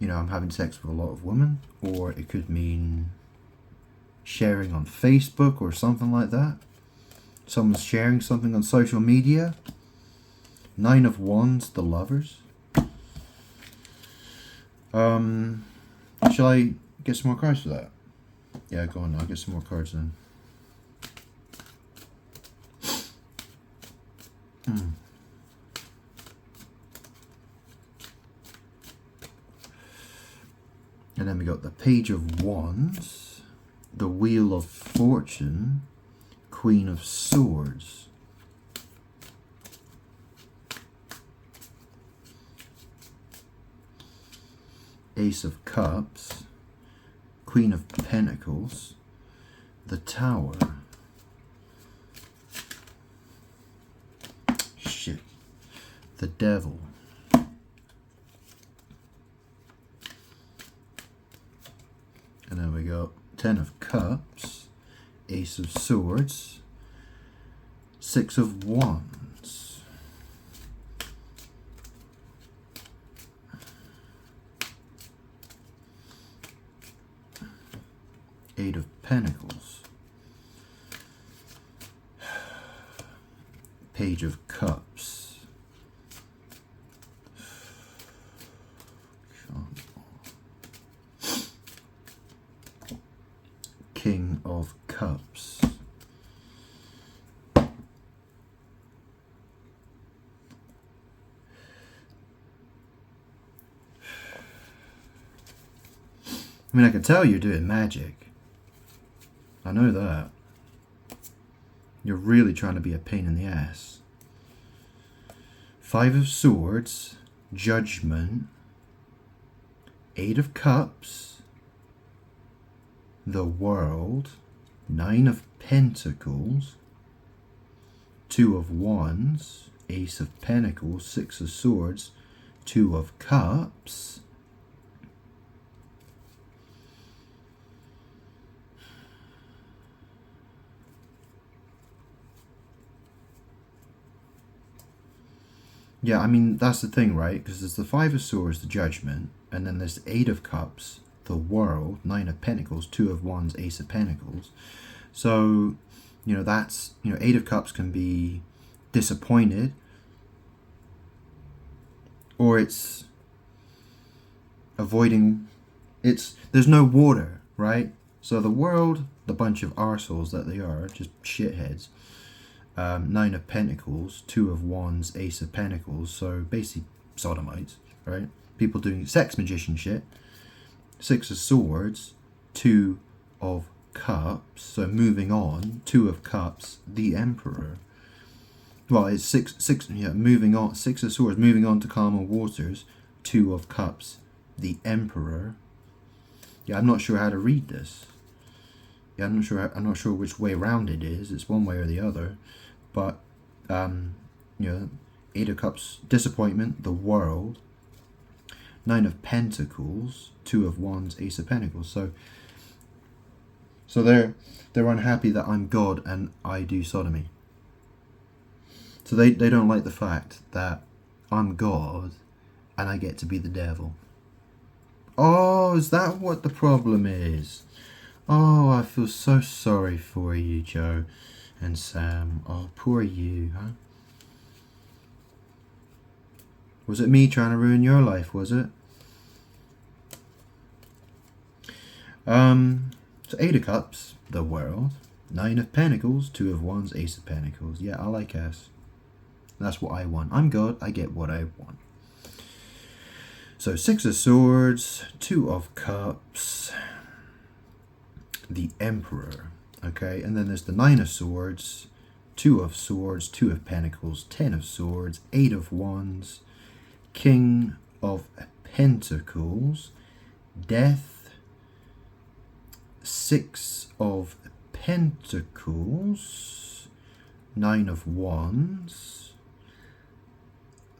I'm having sex with a lot of women, or it could mean sharing on Facebook or something like that. Someone's sharing something on social media. 9 of Wands, the Lovers. Shall I get some more cards for that? Yeah, go on, I'll get some more cards then. And then we got the Page of Wands, the Wheel of Fortune, Queen of Swords. Ace of Cups, Queen of Pentacles, the Tower. Shit. The Devil. And then we got 10 of Cups, Ace of Swords, 6 of Wands, Eight of Pentacles. Page of Cups. King of Cups. I mean, I can tell you're doing magic. I know that. You're really trying to be a pain in the ass. Five of Swords, Judgment, Eight of Cups, the World, Nine of Pentacles, Two of Wands, Ace of Pentacles, Six of Swords, Two of Cups, yeah, I mean, that's the thing, right? Because there's the Five of Swords, the Judgment, and then there's the Eight of Cups, the World, Nine of Pentacles, Two of Wands, Ace of Pentacles. So, you know, that's, you know, Eight of Cups can be disappointed, or it's avoiding, there's no water, right? So the World, the bunch of arseholes that they are, just shitheads. Nine of Pentacles, Two of Wands, Ace of Pentacles, so basically sodomites, right? People doing sex magician shit. Six of Swords, Two of Cups, so moving on. Two of Cups, the Emperor. Well, it's moving on. Six of Swords, moving on to calmer waters. Two of Cups, the Emperor. Yeah, I'm not sure how to read this. Yeah, I'm not sure which way around it is. It's one way or the other. But, you know, Eight of Cups, disappointment, the World. Nine of Pentacles, Two of Wands, Ace of Pentacles. So they're unhappy that I'm God and I do sodomy. So they don't like the fact that I'm God and I get to be the devil. Oh, is that what the problem is? Oh, I feel so sorry for you, Joe and Sam. Oh, poor you, huh? Was it me trying to ruin your life, was it? So Eight of Cups, the World. Nine of Pentacles, Two of Wands, Ace of Pentacles. Yeah, I like S. That's what I want. I'm God, I get what I want. So Six of Swords, Two of Cups, the Emperor. Okay, and then there's the Nine of Swords, Two of Swords, Two of Pentacles, Ten of Swords, Eight of Wands, King of Pentacles, Death, Six of Pentacles, Nine of Wands,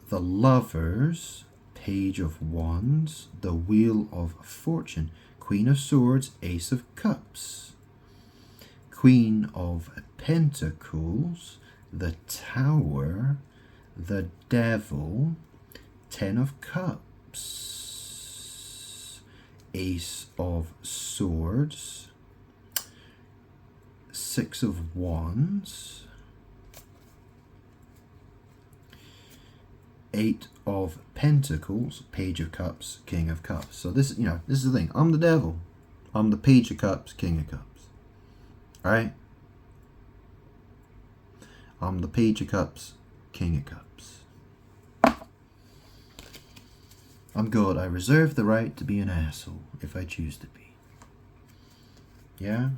the Lovers, Page of Wands, the Wheel of Fortune, Queen of Swords, Ace of Cups, Queen of Pentacles, the Tower, the Devil, Ten of Cups, Ace of Swords, Six of Wands, Eight of Pentacles, Page of Cups, King of Cups. So this, this is the thing. I'm the devil. I'm the Page of Cups, King of Cups. All right? I'm the Page of Cups, King of Cups. I'm God. I reserve the right to be an asshole if I choose to be. Yeah?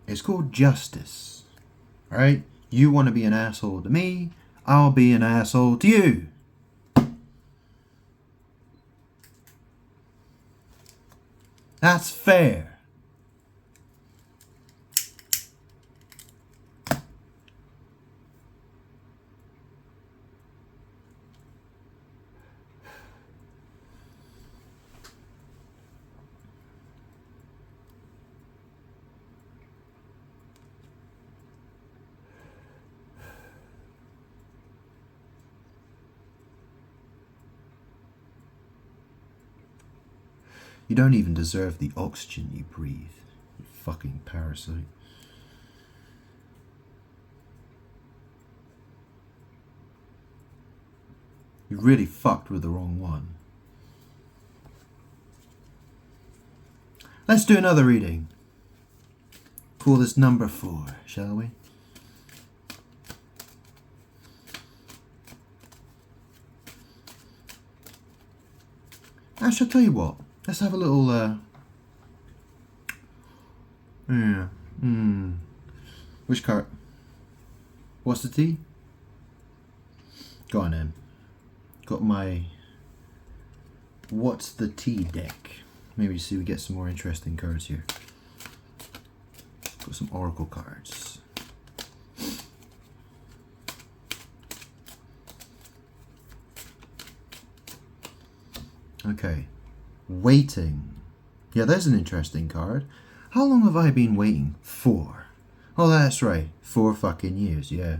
It's called justice. All right? You want to be an asshole to me, I'll be an asshole to you. That's fair. You don't even deserve the oxygen you breathe, you fucking parasite. You really fucked with the wrong one. Let's do another reading. Call this number 4, shall we? Actually, I'll tell you what. Let's have a little, Which card? What's the tea? Go on then. Got my What's the Tea deck. Maybe see we get some more interesting cards here. Got some oracle cards. Okay. Waiting. Yeah, there's an interesting card. How long have I been waiting for? Oh, that's right. 4 fucking years, yeah.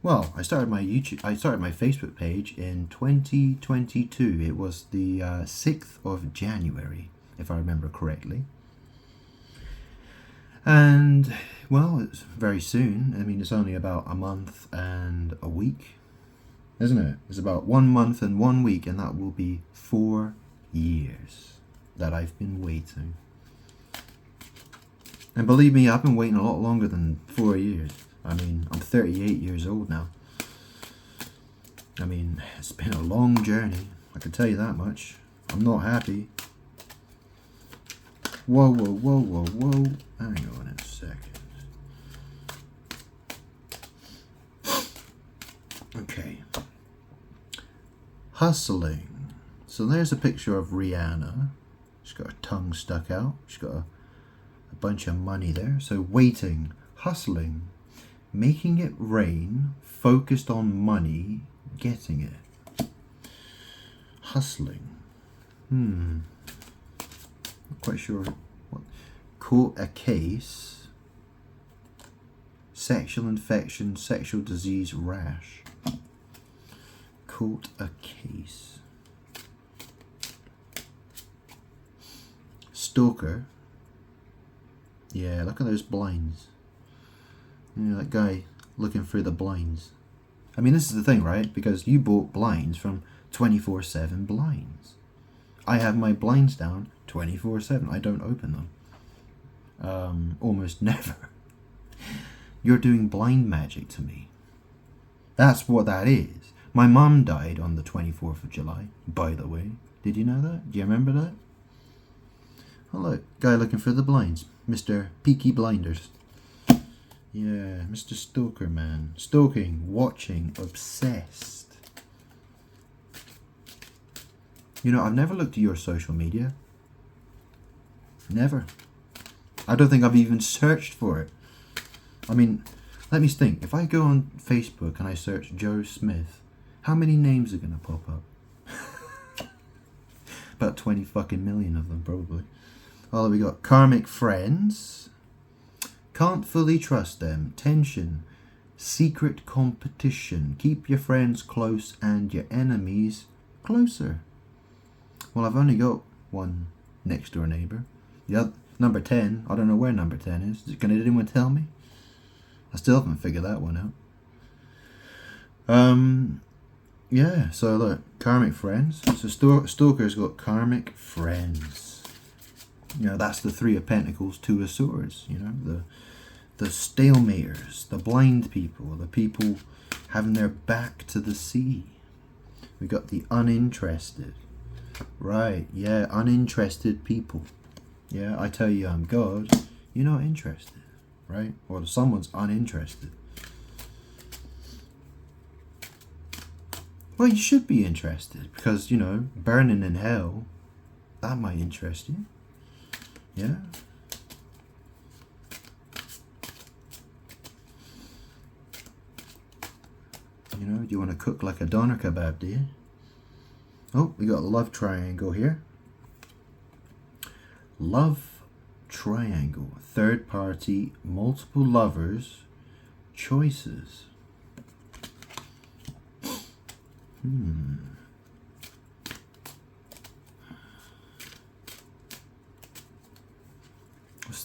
Well, I started my Facebook page in 2022. It was the 6th of January, if I remember correctly. And, well, it's very soon. I mean, it's only about a month and a week, isn't it? It's about 1 month and 1 week, and that will be 4 years that I've been waiting. And believe me, I've been waiting a lot longer than 4 years. I mean, I'm 38 years old now. I mean, it's been a long journey. I can tell you that much. I'm not happy. Whoa, whoa, whoa, whoa, whoa. Hang on a second. Okay. Hustling. So there's a picture of Rihanna. She's got her tongue stuck out. She's got a bunch of money there. So waiting. Hustling. Making it rain. Focused on money. Getting it. Hustling. Not quite sure what. Caught a case. Sexual infection, sexual disease, rash. Caught a case. Stalker. Yeah, look at those blinds. You know, that guy looking through the blinds. I mean, this is the thing, right? Because you bought blinds from 24/7 Blinds. I have my blinds down 24/7. I don't open them. Almost never. You're doing blind magic to me. That's what that is. My mum died on the 24th of July, by the way. Did you know that? Do you remember that? Oh look, guy looking for the blinds. Mr. Peaky Blinders. Yeah, Mr. Stalker man. Stalking, watching, obsessed. You know, I've never looked at your social media. Never. I don't think I've even searched for it. I mean, let me think. If I go on Facebook and I search Joe Smith, how many names are going to pop up? About 20 fucking million of them, probably. Oh, we got karmic friends. Can't fully trust them. Tension. Secret competition. Keep your friends close and your enemies closer. Well, I've only got one next door neighbour. The other, number 10. I don't know where number 10 is. Can anyone tell me? I still haven't figured that one out. Yeah, so look. Karmic friends. So Stalker's got karmic friends. You know, that's the 3 of Pentacles, 2 of Swords. You know, the stalematers, the blind people, the people having their back to the sea. We got the uninterested. Right, yeah, uninterested people. Yeah, I tell you I'm God, you're not interested, right? Or someone's uninterested. Well, you should be interested because, you know, burning in hell, that might interest you. Yeah. You know, do you want to cook like a doner kebab, do you? Oh, we got a love triangle here. Love triangle. Third party, multiple lovers, choices.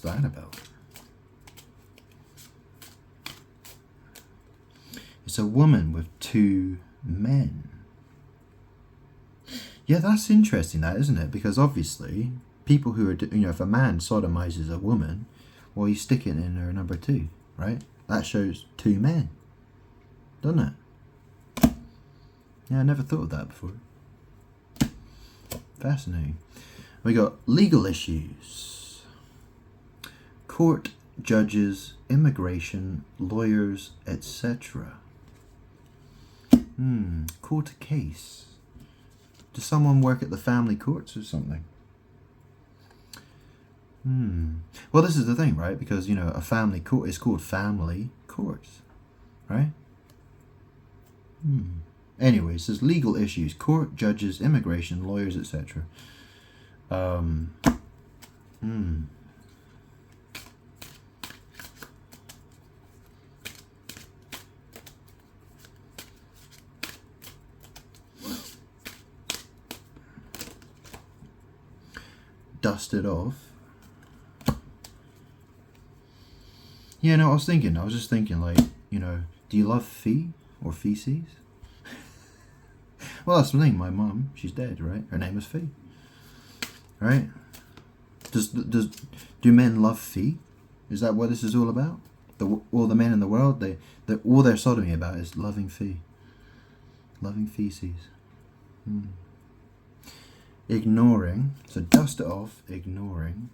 that about? It's a woman with 2 men. Yeah, that's interesting, that, isn't it? Because obviously, people who are, if a man sodomizes a woman, well, you stick it in her number 2, right? That shows 2 men, doesn't it? Yeah, I never thought of that before. Fascinating. We got legal issues. Court, judges, immigration, lawyers, etc. Court case. Does someone work at the family courts or something? Well, this is the thing, right? Because, a family court is called family courts, right? Anyways, there's legal issues. Court, judges, immigration, lawyers, etc. Dust it off. Yeah, no, I was just thinking, like, do you love fee or feces? Well, that's the thing, my mum, she's dead, right? Her name was Fee. Right? Do men love fee? Is that what this is all about? All the men in the world, all they're sodomy about is loving fee. Loving feces. Ignoring, so dust it off, ignoring.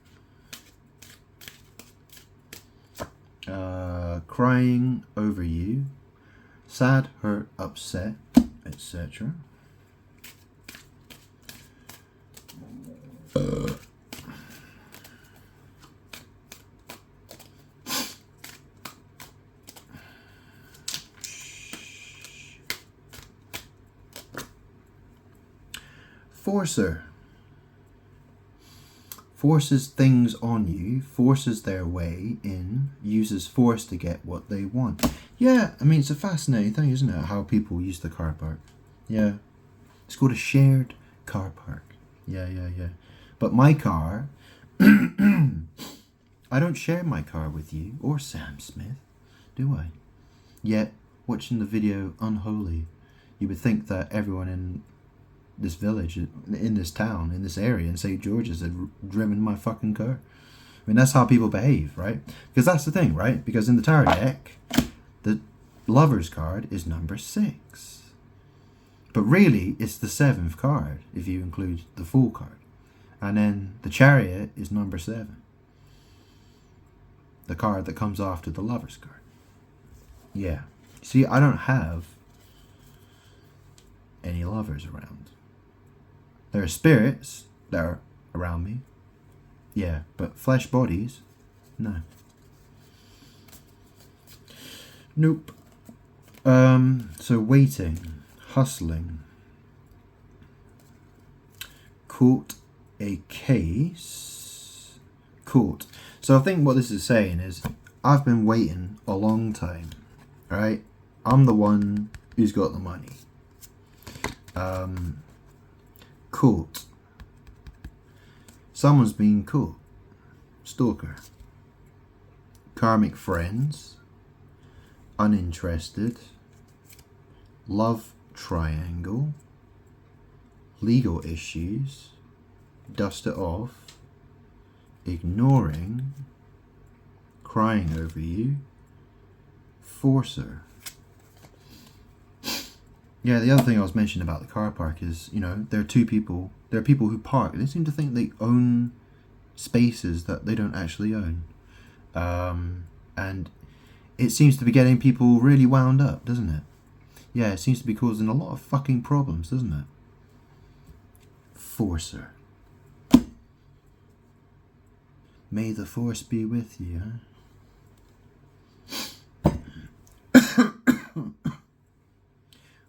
Crying over you, sad, hurt, upset, etc. Forcer. Forces things on you, forces their way in, uses force to get what they want. Yeah, I mean, it's a fascinating thing, isn't it? How people use the car park. Yeah. It's called a shared car park. Yeah. But my car, I don't share my car with you or Sam Smith, do I? Yet, watching the video Unholy, you would think that everyone in this village, in this town, in this area, in St. George's had driven my fucking car. I mean, that's how people behave, right? Because that's the thing, right? Because in the tarot deck, the lover's card is number 6. But really, it's the 7th card, if you include the Fool card. And then the Chariot is number 7. The card that comes after the lover's card. Yeah. See, I don't have any lovers around. There are spirits that are around me. Yeah, but flesh bodies, no. Nope. So waiting, hustling. Court a case. Court. So I think what this is saying is, I've been waiting a long time, right? I'm the one who's got the money. Caught. Someone's been caught. Stalker. Karmic friends. Uninterested. Love triangle. Legal issues. Dust it off. Ignoring. Crying over you. Forcer. Yeah, the other thing I was mentioning about the car park is, there are people who park. They seem to think they own spaces that they don't actually own. And it seems to be getting people really wound up, doesn't it? Yeah, it seems to be causing a lot of fucking problems, doesn't it? Forcer. May the force be with you, huh?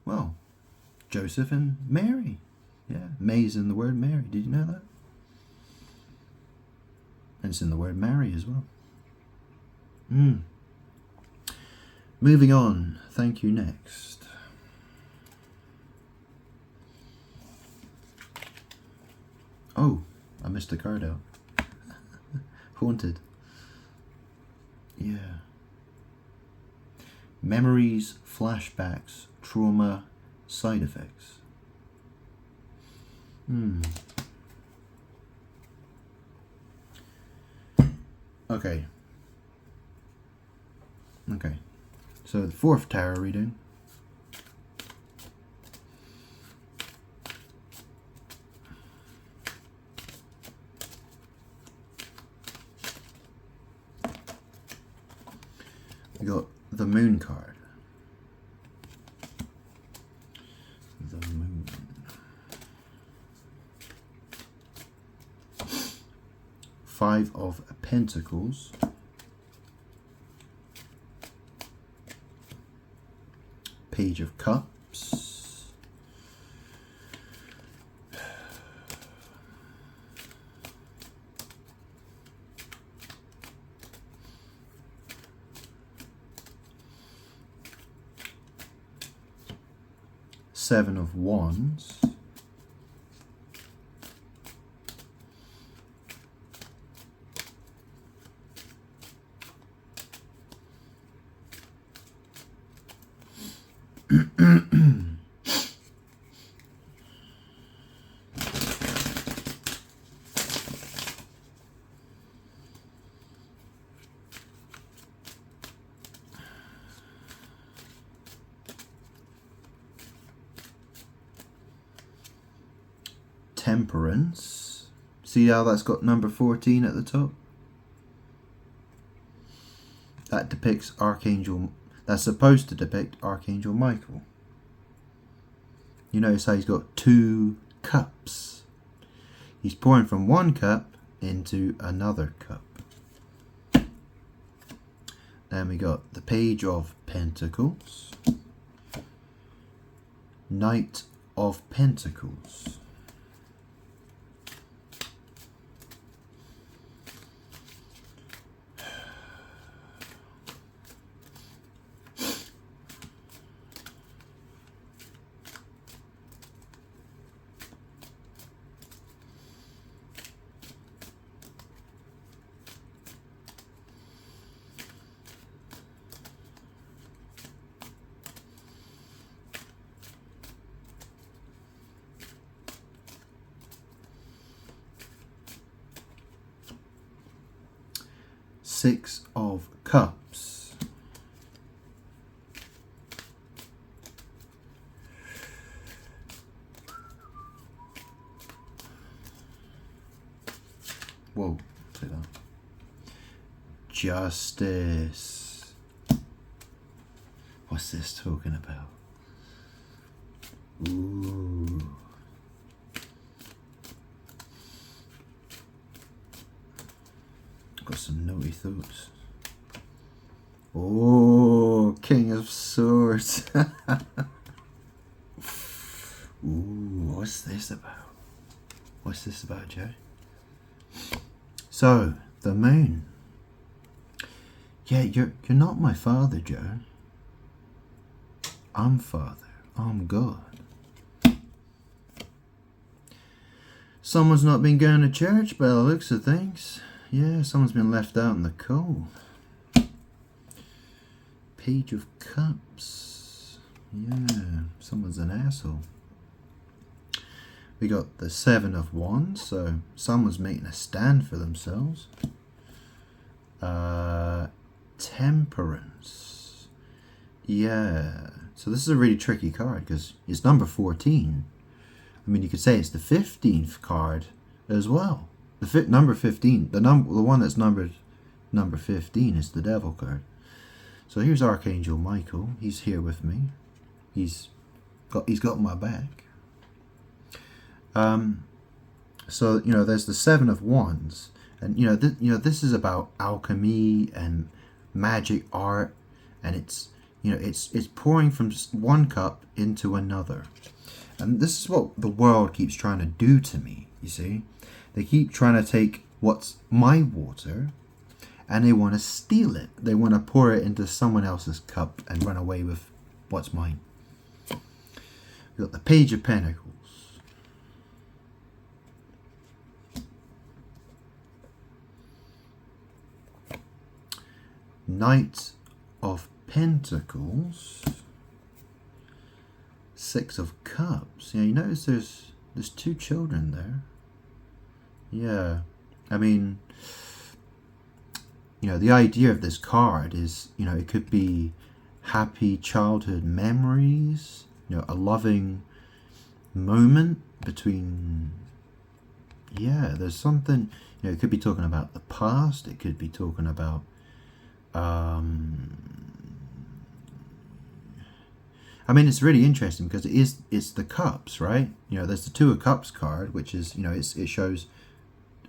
Well, Joseph and Mary. Yeah, May's in the word Mary. Did you know that? And it's in the word marry as well. Moving on. Thank you. Next. Oh, I missed a card out. Haunted. Yeah. Memories, flashbacks, trauma, side effects. Okay. Okay. So the fourth tarot reading. We got the Moon card. The Moon. Five of Pentacles. Page of Cups. Seven of Wands. Temperance. See how that's got number 14 at the top? That depicts Archangel. That's supposed to depict Archangel Michael. You notice how he's got two cups. He's pouring from one cup into another cup. Then we got the Page of Pentacles. Knight of Pentacles. Six of Cups. Whoa, say that. Justice. What's this talking about? Ooh. Got some naughty thoughts. Oh, King of Swords. Ooh, what's this about? What's this about, Joe? So, the Moon. Yeah, you're not my father, Joe. I'm Father. I'm God. Someone's not been going to church by the looks of things. Yeah, someone's been left out in the cold. Page of Cups. Yeah, someone's an asshole. We got the Seven of Wands, so someone's making a stand for themselves. Temperance. Yeah, so this is a really tricky card because it's number 14. I mean, you could say it's the 15th card as well. The number 15, the one that's numbered number 15 is the Devil card. So here's Archangel Michael. He's here with me. He's got my back. So there's the Seven of Wands, and this is about alchemy and magic art, and it's pouring from one cup into another, and this is what the world keeps trying to do to me. You see. They keep trying to take what's my water and they want to steal it. They want to pour it into someone else's cup and run away with what's mine. We've got the Page of Pentacles. Knight of Pentacles, Six of Cups. Yeah, you notice there's two children there. Yeah, I mean, you know, the idea of this card is, you know, it could be happy childhood memories, you know, a loving moment between, yeah, there's something, you know, it could be talking about the past, it could be talking about, I mean, it's really interesting because it's the cups, right? You know, there's the Two of Cups card, which is, you know, it shows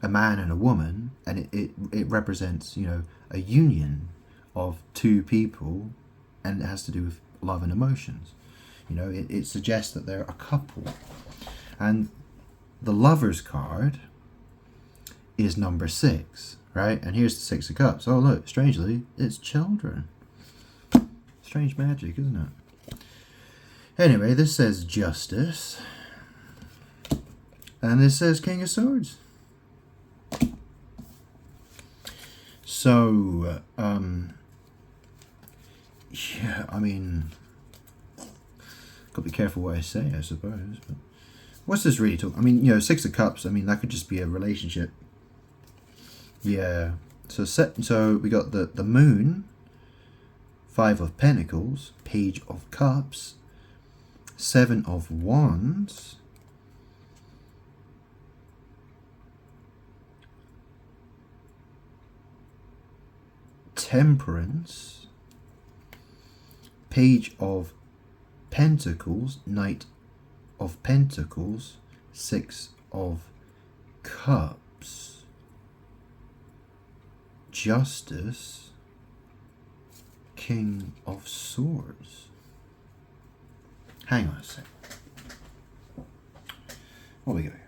a man and a woman, and it represents, you know, a union of two people, and it has to do with love and emotions. You know, it suggests that they're a couple. And the Lovers card is number 6, right? And here's the Six of Cups. Oh, look, strangely, it's children. Strange magic, isn't it? Anyway, this says Justice. And this says King of Swords. So, yeah, I mean, gotta be careful what I say, I suppose. But what's this really talking? I mean, you know, Six of Cups, I mean, that could just be a relationship. Yeah. So we got the Moon, Five of Pentacles, Page of Cups, Seven of Wands, Temperance, Page of Pentacles, Knight of Pentacles, Six of Cups, Justice, King of Swords. Hang on a sec. What we got here?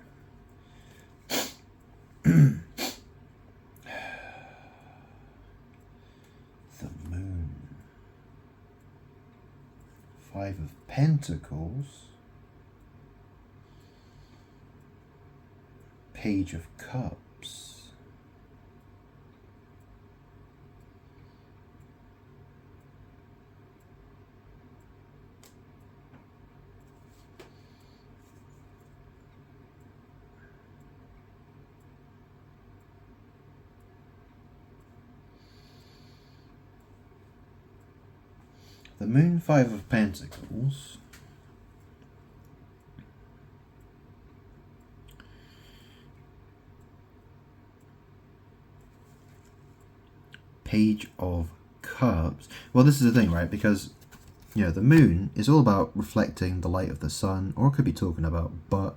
The Moon, Five of Pentacles, Page of Cups, the Moon, Five of Pentacles, Page of Cups. Well, this is the thing, right? Because, you know, the Moon is all about reflecting the light of the sun, or it could be talking about, but,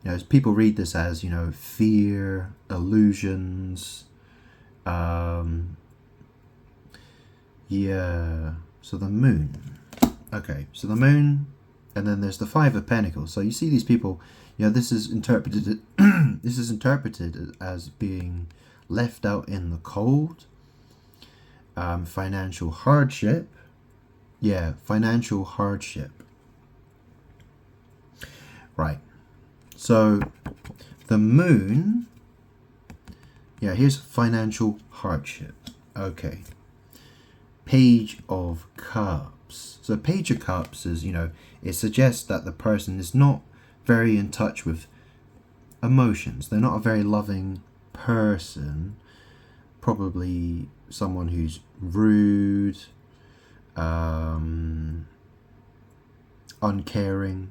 you know, people read this as, you know, fear, illusions, yeah. So the Moon. Okay, so the Moon, and then there's the Five of Pentacles. So you see these people, you know, this is interpreted this is interpreted as being left out in the cold, financial hardship. Yeah, financial hardship. Right. So the Moon, yeah, here's financial hardship. Okay. Page of Cups. So Page of Cups is, you know, it suggests that the person is not very in touch with emotions. They're not a very loving person. Probably someone who's rude, uncaring,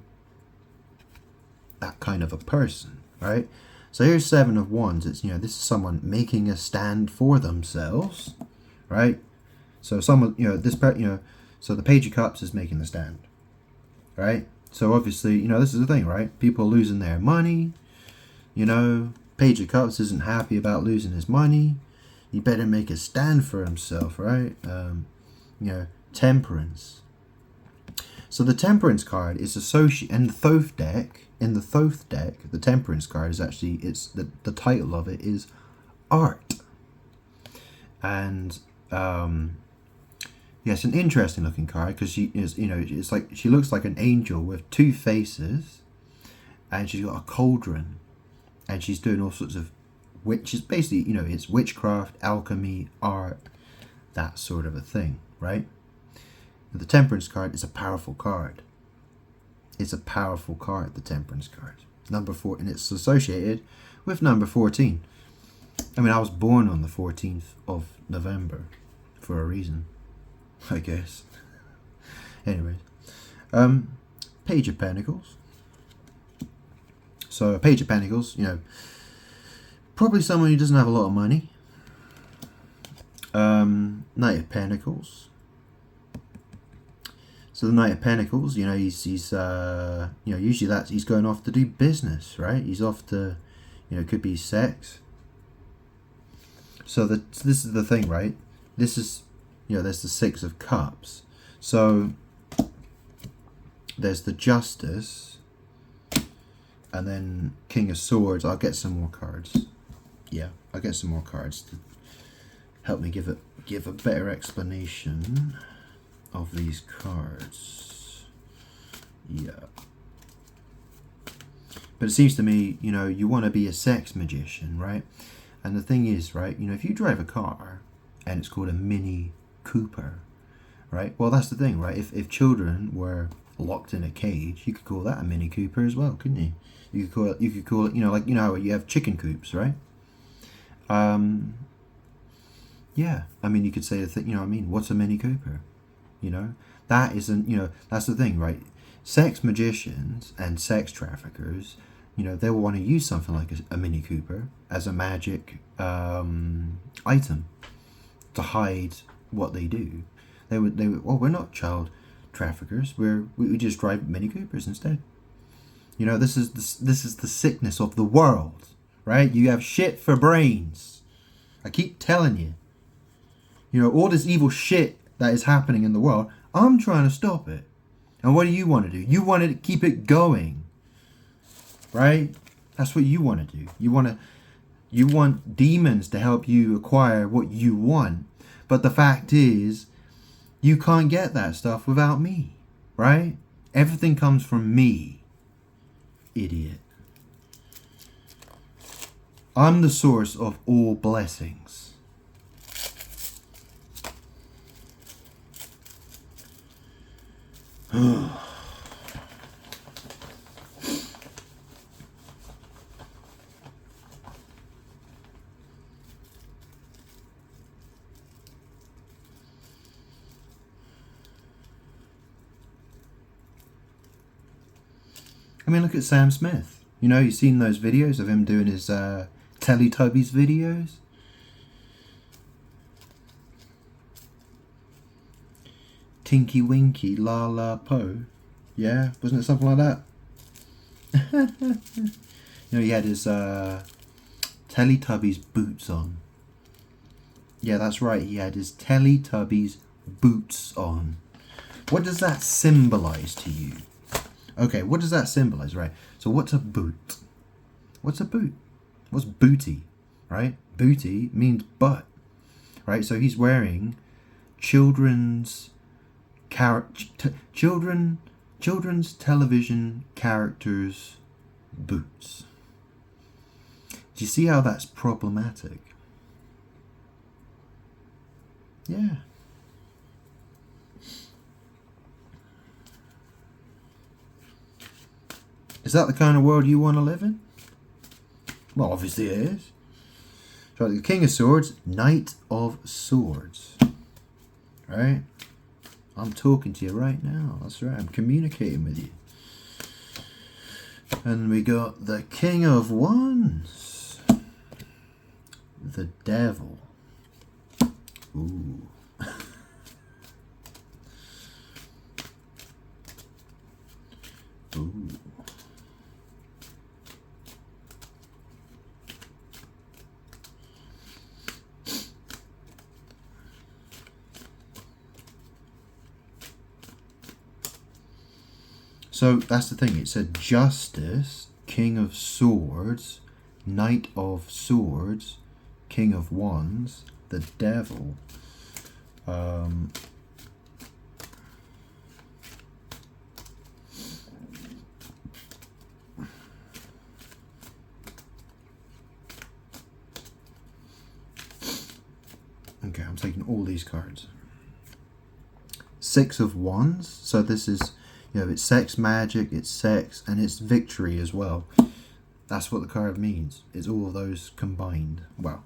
that kind of a person, right? So here's Seven of Wands. It's, you know, this is someone making a stand for themselves, right? So someone, you know, so the Page of Cups is making the stand, right? So obviously, you know, this is the thing, right? People are losing their money, you know, Page of Cups isn't happy about losing his money. He better make a stand for himself, right? You know, Temperance. So the Temperance card is associated in the Thoth deck. In the Thoth deck, the Temperance card is actually, it's the title of it is Art. And yeah, it's an interesting looking card because she is, you know, it's like she looks like an angel with two faces, and she's got a cauldron, and she's doing all sorts of, which is basically, you know, it's witchcraft, alchemy, art, that sort of a thing, right? The Temperance card is a powerful card. It's a powerful card, the Temperance card. Number 4, and it's associated with number 14. I mean, I was born on the 14th of November for a reason, I guess. Anyways, Page of Pentacles. So a Page of Pentacles, you know, probably someone who doesn't have a lot of money. Knight of Pentacles. So the Knight of Pentacles, you know, he's you know, usually that's, he's going off to do business, right? He's off to, you know, it could be sex. So this is the thing, right? This is, you know, there's the 6 of Cups. So there's the Justice, and then King of Swords. I'll get some more cards. Yeah, I'll get some more cards to help me give a better explanation of these cards. Yeah. But it seems to me, you know, you want to be a sex magician, right? And the thing is, right, you know, if you drive a car and it's called a Mini Cooper, right? Well, that's the thing, right? If children were locked in a cage, you could call that a Mini Cooper as well, couldn't you? You could call it, you know, like, you know how you have chicken coops, right? Yeah, I mean, you could say the thing, you know what I mean? What's a Mini Cooper? You know, that isn't, you know, that's the thing, right? Sex magicians and sex traffickers, you know, they will want to use something like a Mini Cooper as a magic item to hide what they do. They would, well, we're not child traffickers. We just drive Mini Coopers instead. You know, this is the sickness of the world, right? You have shit for brains. I keep telling you. You know, all this evil shit that is happening in the world, I'm trying to stop it. And what do you want to do? You want to keep it going, right? That's what you want to do. You want demons to help you acquire what you want. But the fact is, you can't get that stuff without me, right? Everything comes from me, idiot. I'm the source of all blessings. I mean, look at Sam Smith. You know, you've seen those videos of him doing his Teletubbies videos. Tinky Winky, La La Po. Yeah, wasn't it something like that? You know, he had his Teletubbies boots on. Yeah, that's right. He had his Teletubbies boots on. What does that symbolize to you? Okay, what does that symbolize, right? So what's a boot? What's a boot? What's booty, right? Booty means butt, right? So he's wearing children's television characters' boots. Do you see how that's problematic? Yeah. Is that the kind of world you want to live in? Well, obviously it is. So the King of Swords, Knight of Swords. Right? I'm talking to you right now. That's right. I'm communicating with you. And we got the King of Wands. The Devil. Ooh. Ooh. So that's the thing. It said Justice, King of Swords, Knight of Swords, King of Wands, the Devil. Okay, I'm taking all these cards. Six of Wands. So this is, it's sex magic, it's sex, and it's victory as well. That's what the card means. It's all of those combined. Well,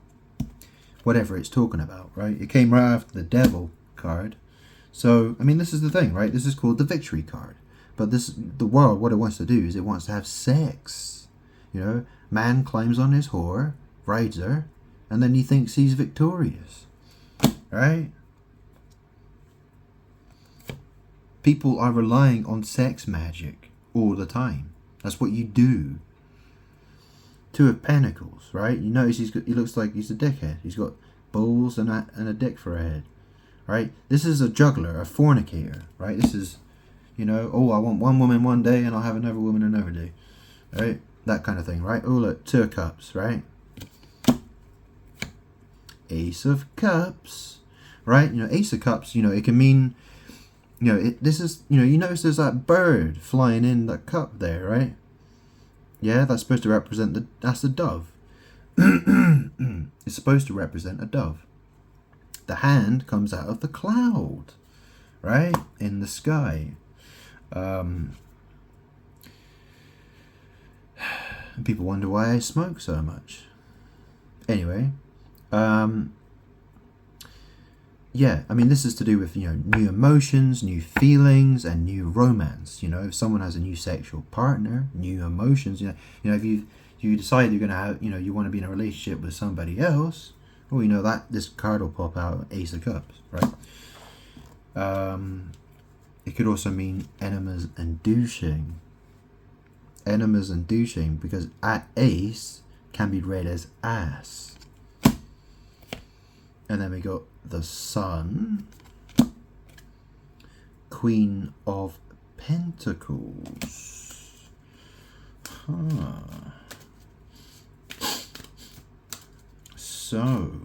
whatever it's talking about, right? It came right after the Devil card. So, I mean, this is the thing, right? This is called the victory card. But the world, what it wants to do is it wants to have sex. Man climbs on his whore, rides her, and then he thinks he's victorious. Right? People are relying on sex magic all the time. That's what you do. Two of Pentacles, right? You notice he looks like he's a dickhead. He's got balls and a dick for a head, right? This is a juggler, a fornicator, right? This is, oh, I want one woman one day and I'll have another woman another day, right? That kind of thing, right? Oh, look, Two of Cups, right? Ace of Cups, right? Ace of Cups, it can mean, this is, you notice there's that bird flying in the cup there, right? Yeah, that's supposed to represent that's the dove. It's supposed to represent a dove. The hand comes out of the cloud, right? In the sky. People wonder why I smoke so much. Anyway, yeah, I mean, this is to do with, new emotions, new feelings, and new romance. If someone has a new sexual partner, new emotions, if you decide you're going to have, you want to be in a relationship with somebody else, well, that this card will pop out, Ace of Cups, right? It could also mean enemas and douching. Enemas and douching, because at Ace can be read as ass. And then we got the Sun, Queen of Pentacles. So,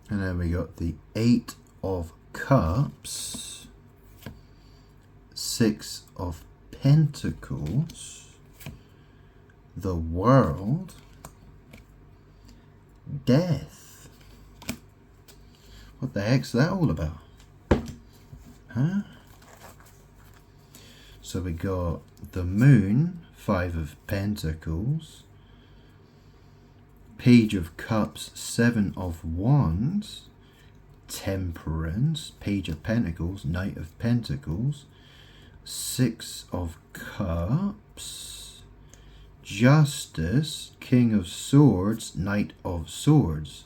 and then we got the Eight of Cups, Six of Pentacles, the World, Death. What the heck's that all about? Huh? So we got the Moon, Five of Pentacles, Page of Cups, Seven of Wands, Temperance, Page of Pentacles, Knight of Pentacles, Six of Cups, Justice, King of Swords, Knight of Swords,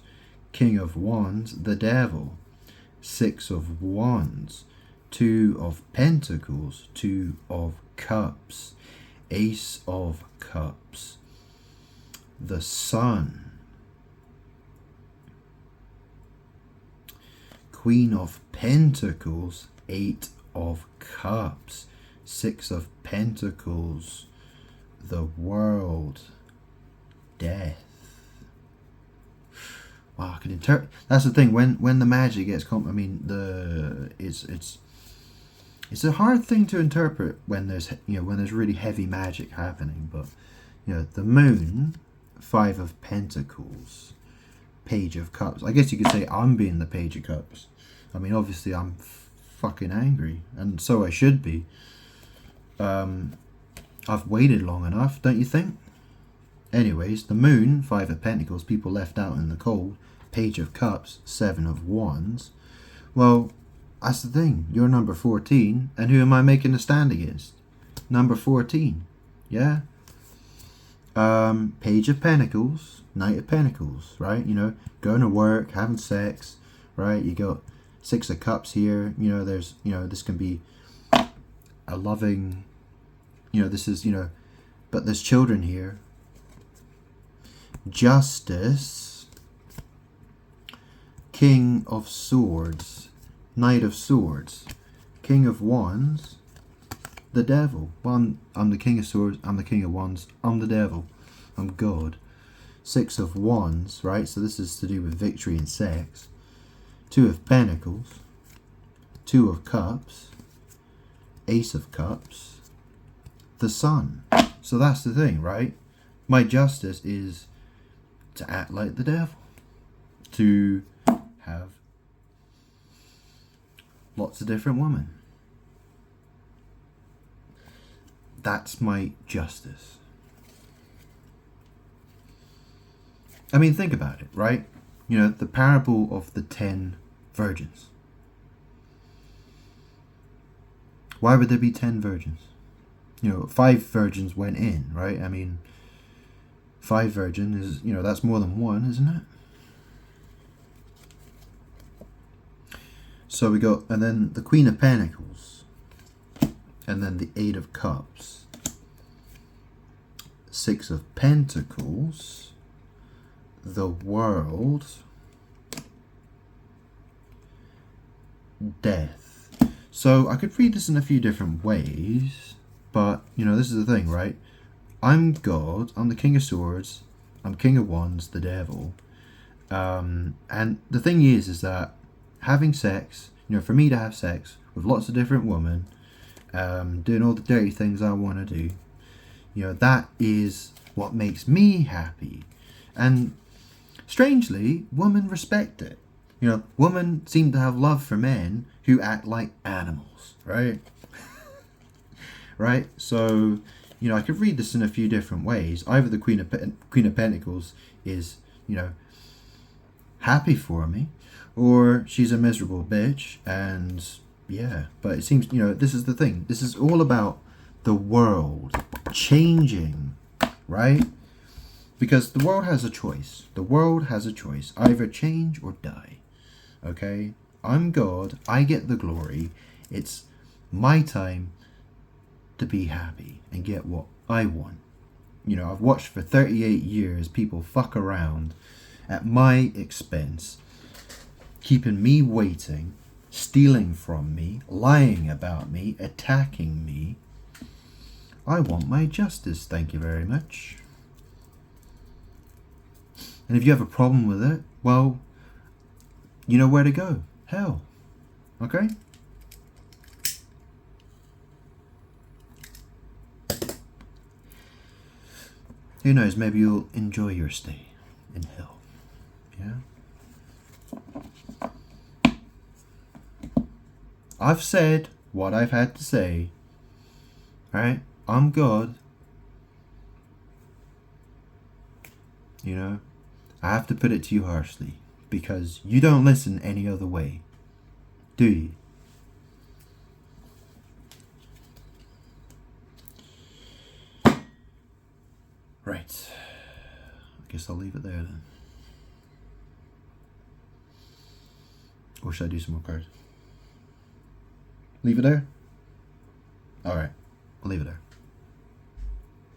King of Wands, the Devil, Six of Wands, Two of Pentacles, Two of Cups, Ace of Cups, the Sun, Queen of Pentacles, Eight of Cups, Six of Pentacles, the World, Death. Wow, I can interpret. That's the thing. When the magic gets it's a hard thing to interpret when there's when there's really heavy magic happening. But the Moon, Five of Pentacles, Page of Cups. I guess you could say I'm being the Page of Cups. I mean, obviously I'm fucking angry, and so I should be. I've waited long enough, don't you think? Anyways, the Moon, Five of Pentacles, people left out in the cold. Page of Cups, Seven of Wands. Well, that's the thing. You're number 14, and who am I making a stand against? Number 14. Yeah? Page of Pentacles, Knight of Pentacles, right? Going to work, having sex, right? You got Six of Cups here. There's, this can be a loving, this is, but there's children here. Justice, King of Swords, Knight of Swords, King of Wands, the Devil. Well, I'm the King of Swords, I'm the King of Wands, I'm the Devil, I'm God. Six of Wands, right? So this is to do with victory and sex. Two of Pentacles. Two of Cups. Ace of Cups. The Sun. So that's the thing, right? My justice is to act like the devil. To have lots of different women. That's my justice. I mean, think about it, right? You know, the parable of the 10 virgins. Why would there be 10 virgins? You know, 5 virgins went in, right? I mean, 5 virgins is, you know, that's more than one, isn't it? So we got, and then the Queen of Pentacles, and then the 8 of Cups, 6 of Pentacles, the World, Death. So I could read this in a few different ways, but, you know, this is the thing, right? I'm God, I'm the King of Swords, I'm King of Wands, the Devil. And the thing is that having sex, you know, for me to have sex with lots of different women, doing all the dirty things I want to do, you know, that is what makes me happy. And strangely, women respect it. You know, women seem to have love for men who act like animals, right? Right? So, you know, I could read this in a few different ways. Either the Queen of Pentacles is, you know, happy for me, or she's a miserable bitch, and yeah. But it seems, you know, this is the thing. This is all about the world changing, right? Because the world has a choice. The world has a choice. Either change or die. Okay? I'm God. I get the glory. It's my time to be happy and get what I want. You know, I've watched for 38 years people fuck around at my expense, keeping me waiting, stealing from me, lying about me, attacking me. I want my justice, thank you very much. And if you have a problem with it, well, you know where to go. Hell. Okay? Who knows, maybe you'll enjoy your stay in hell. Yeah? I've said what I've had to say. Alright? I'm God. You know? I have to put it to you harshly, because you don't listen any other way, do you? Right. I guess I'll leave it there then. Or should I do some more cards? Leave it there? Alright, I'll leave it there.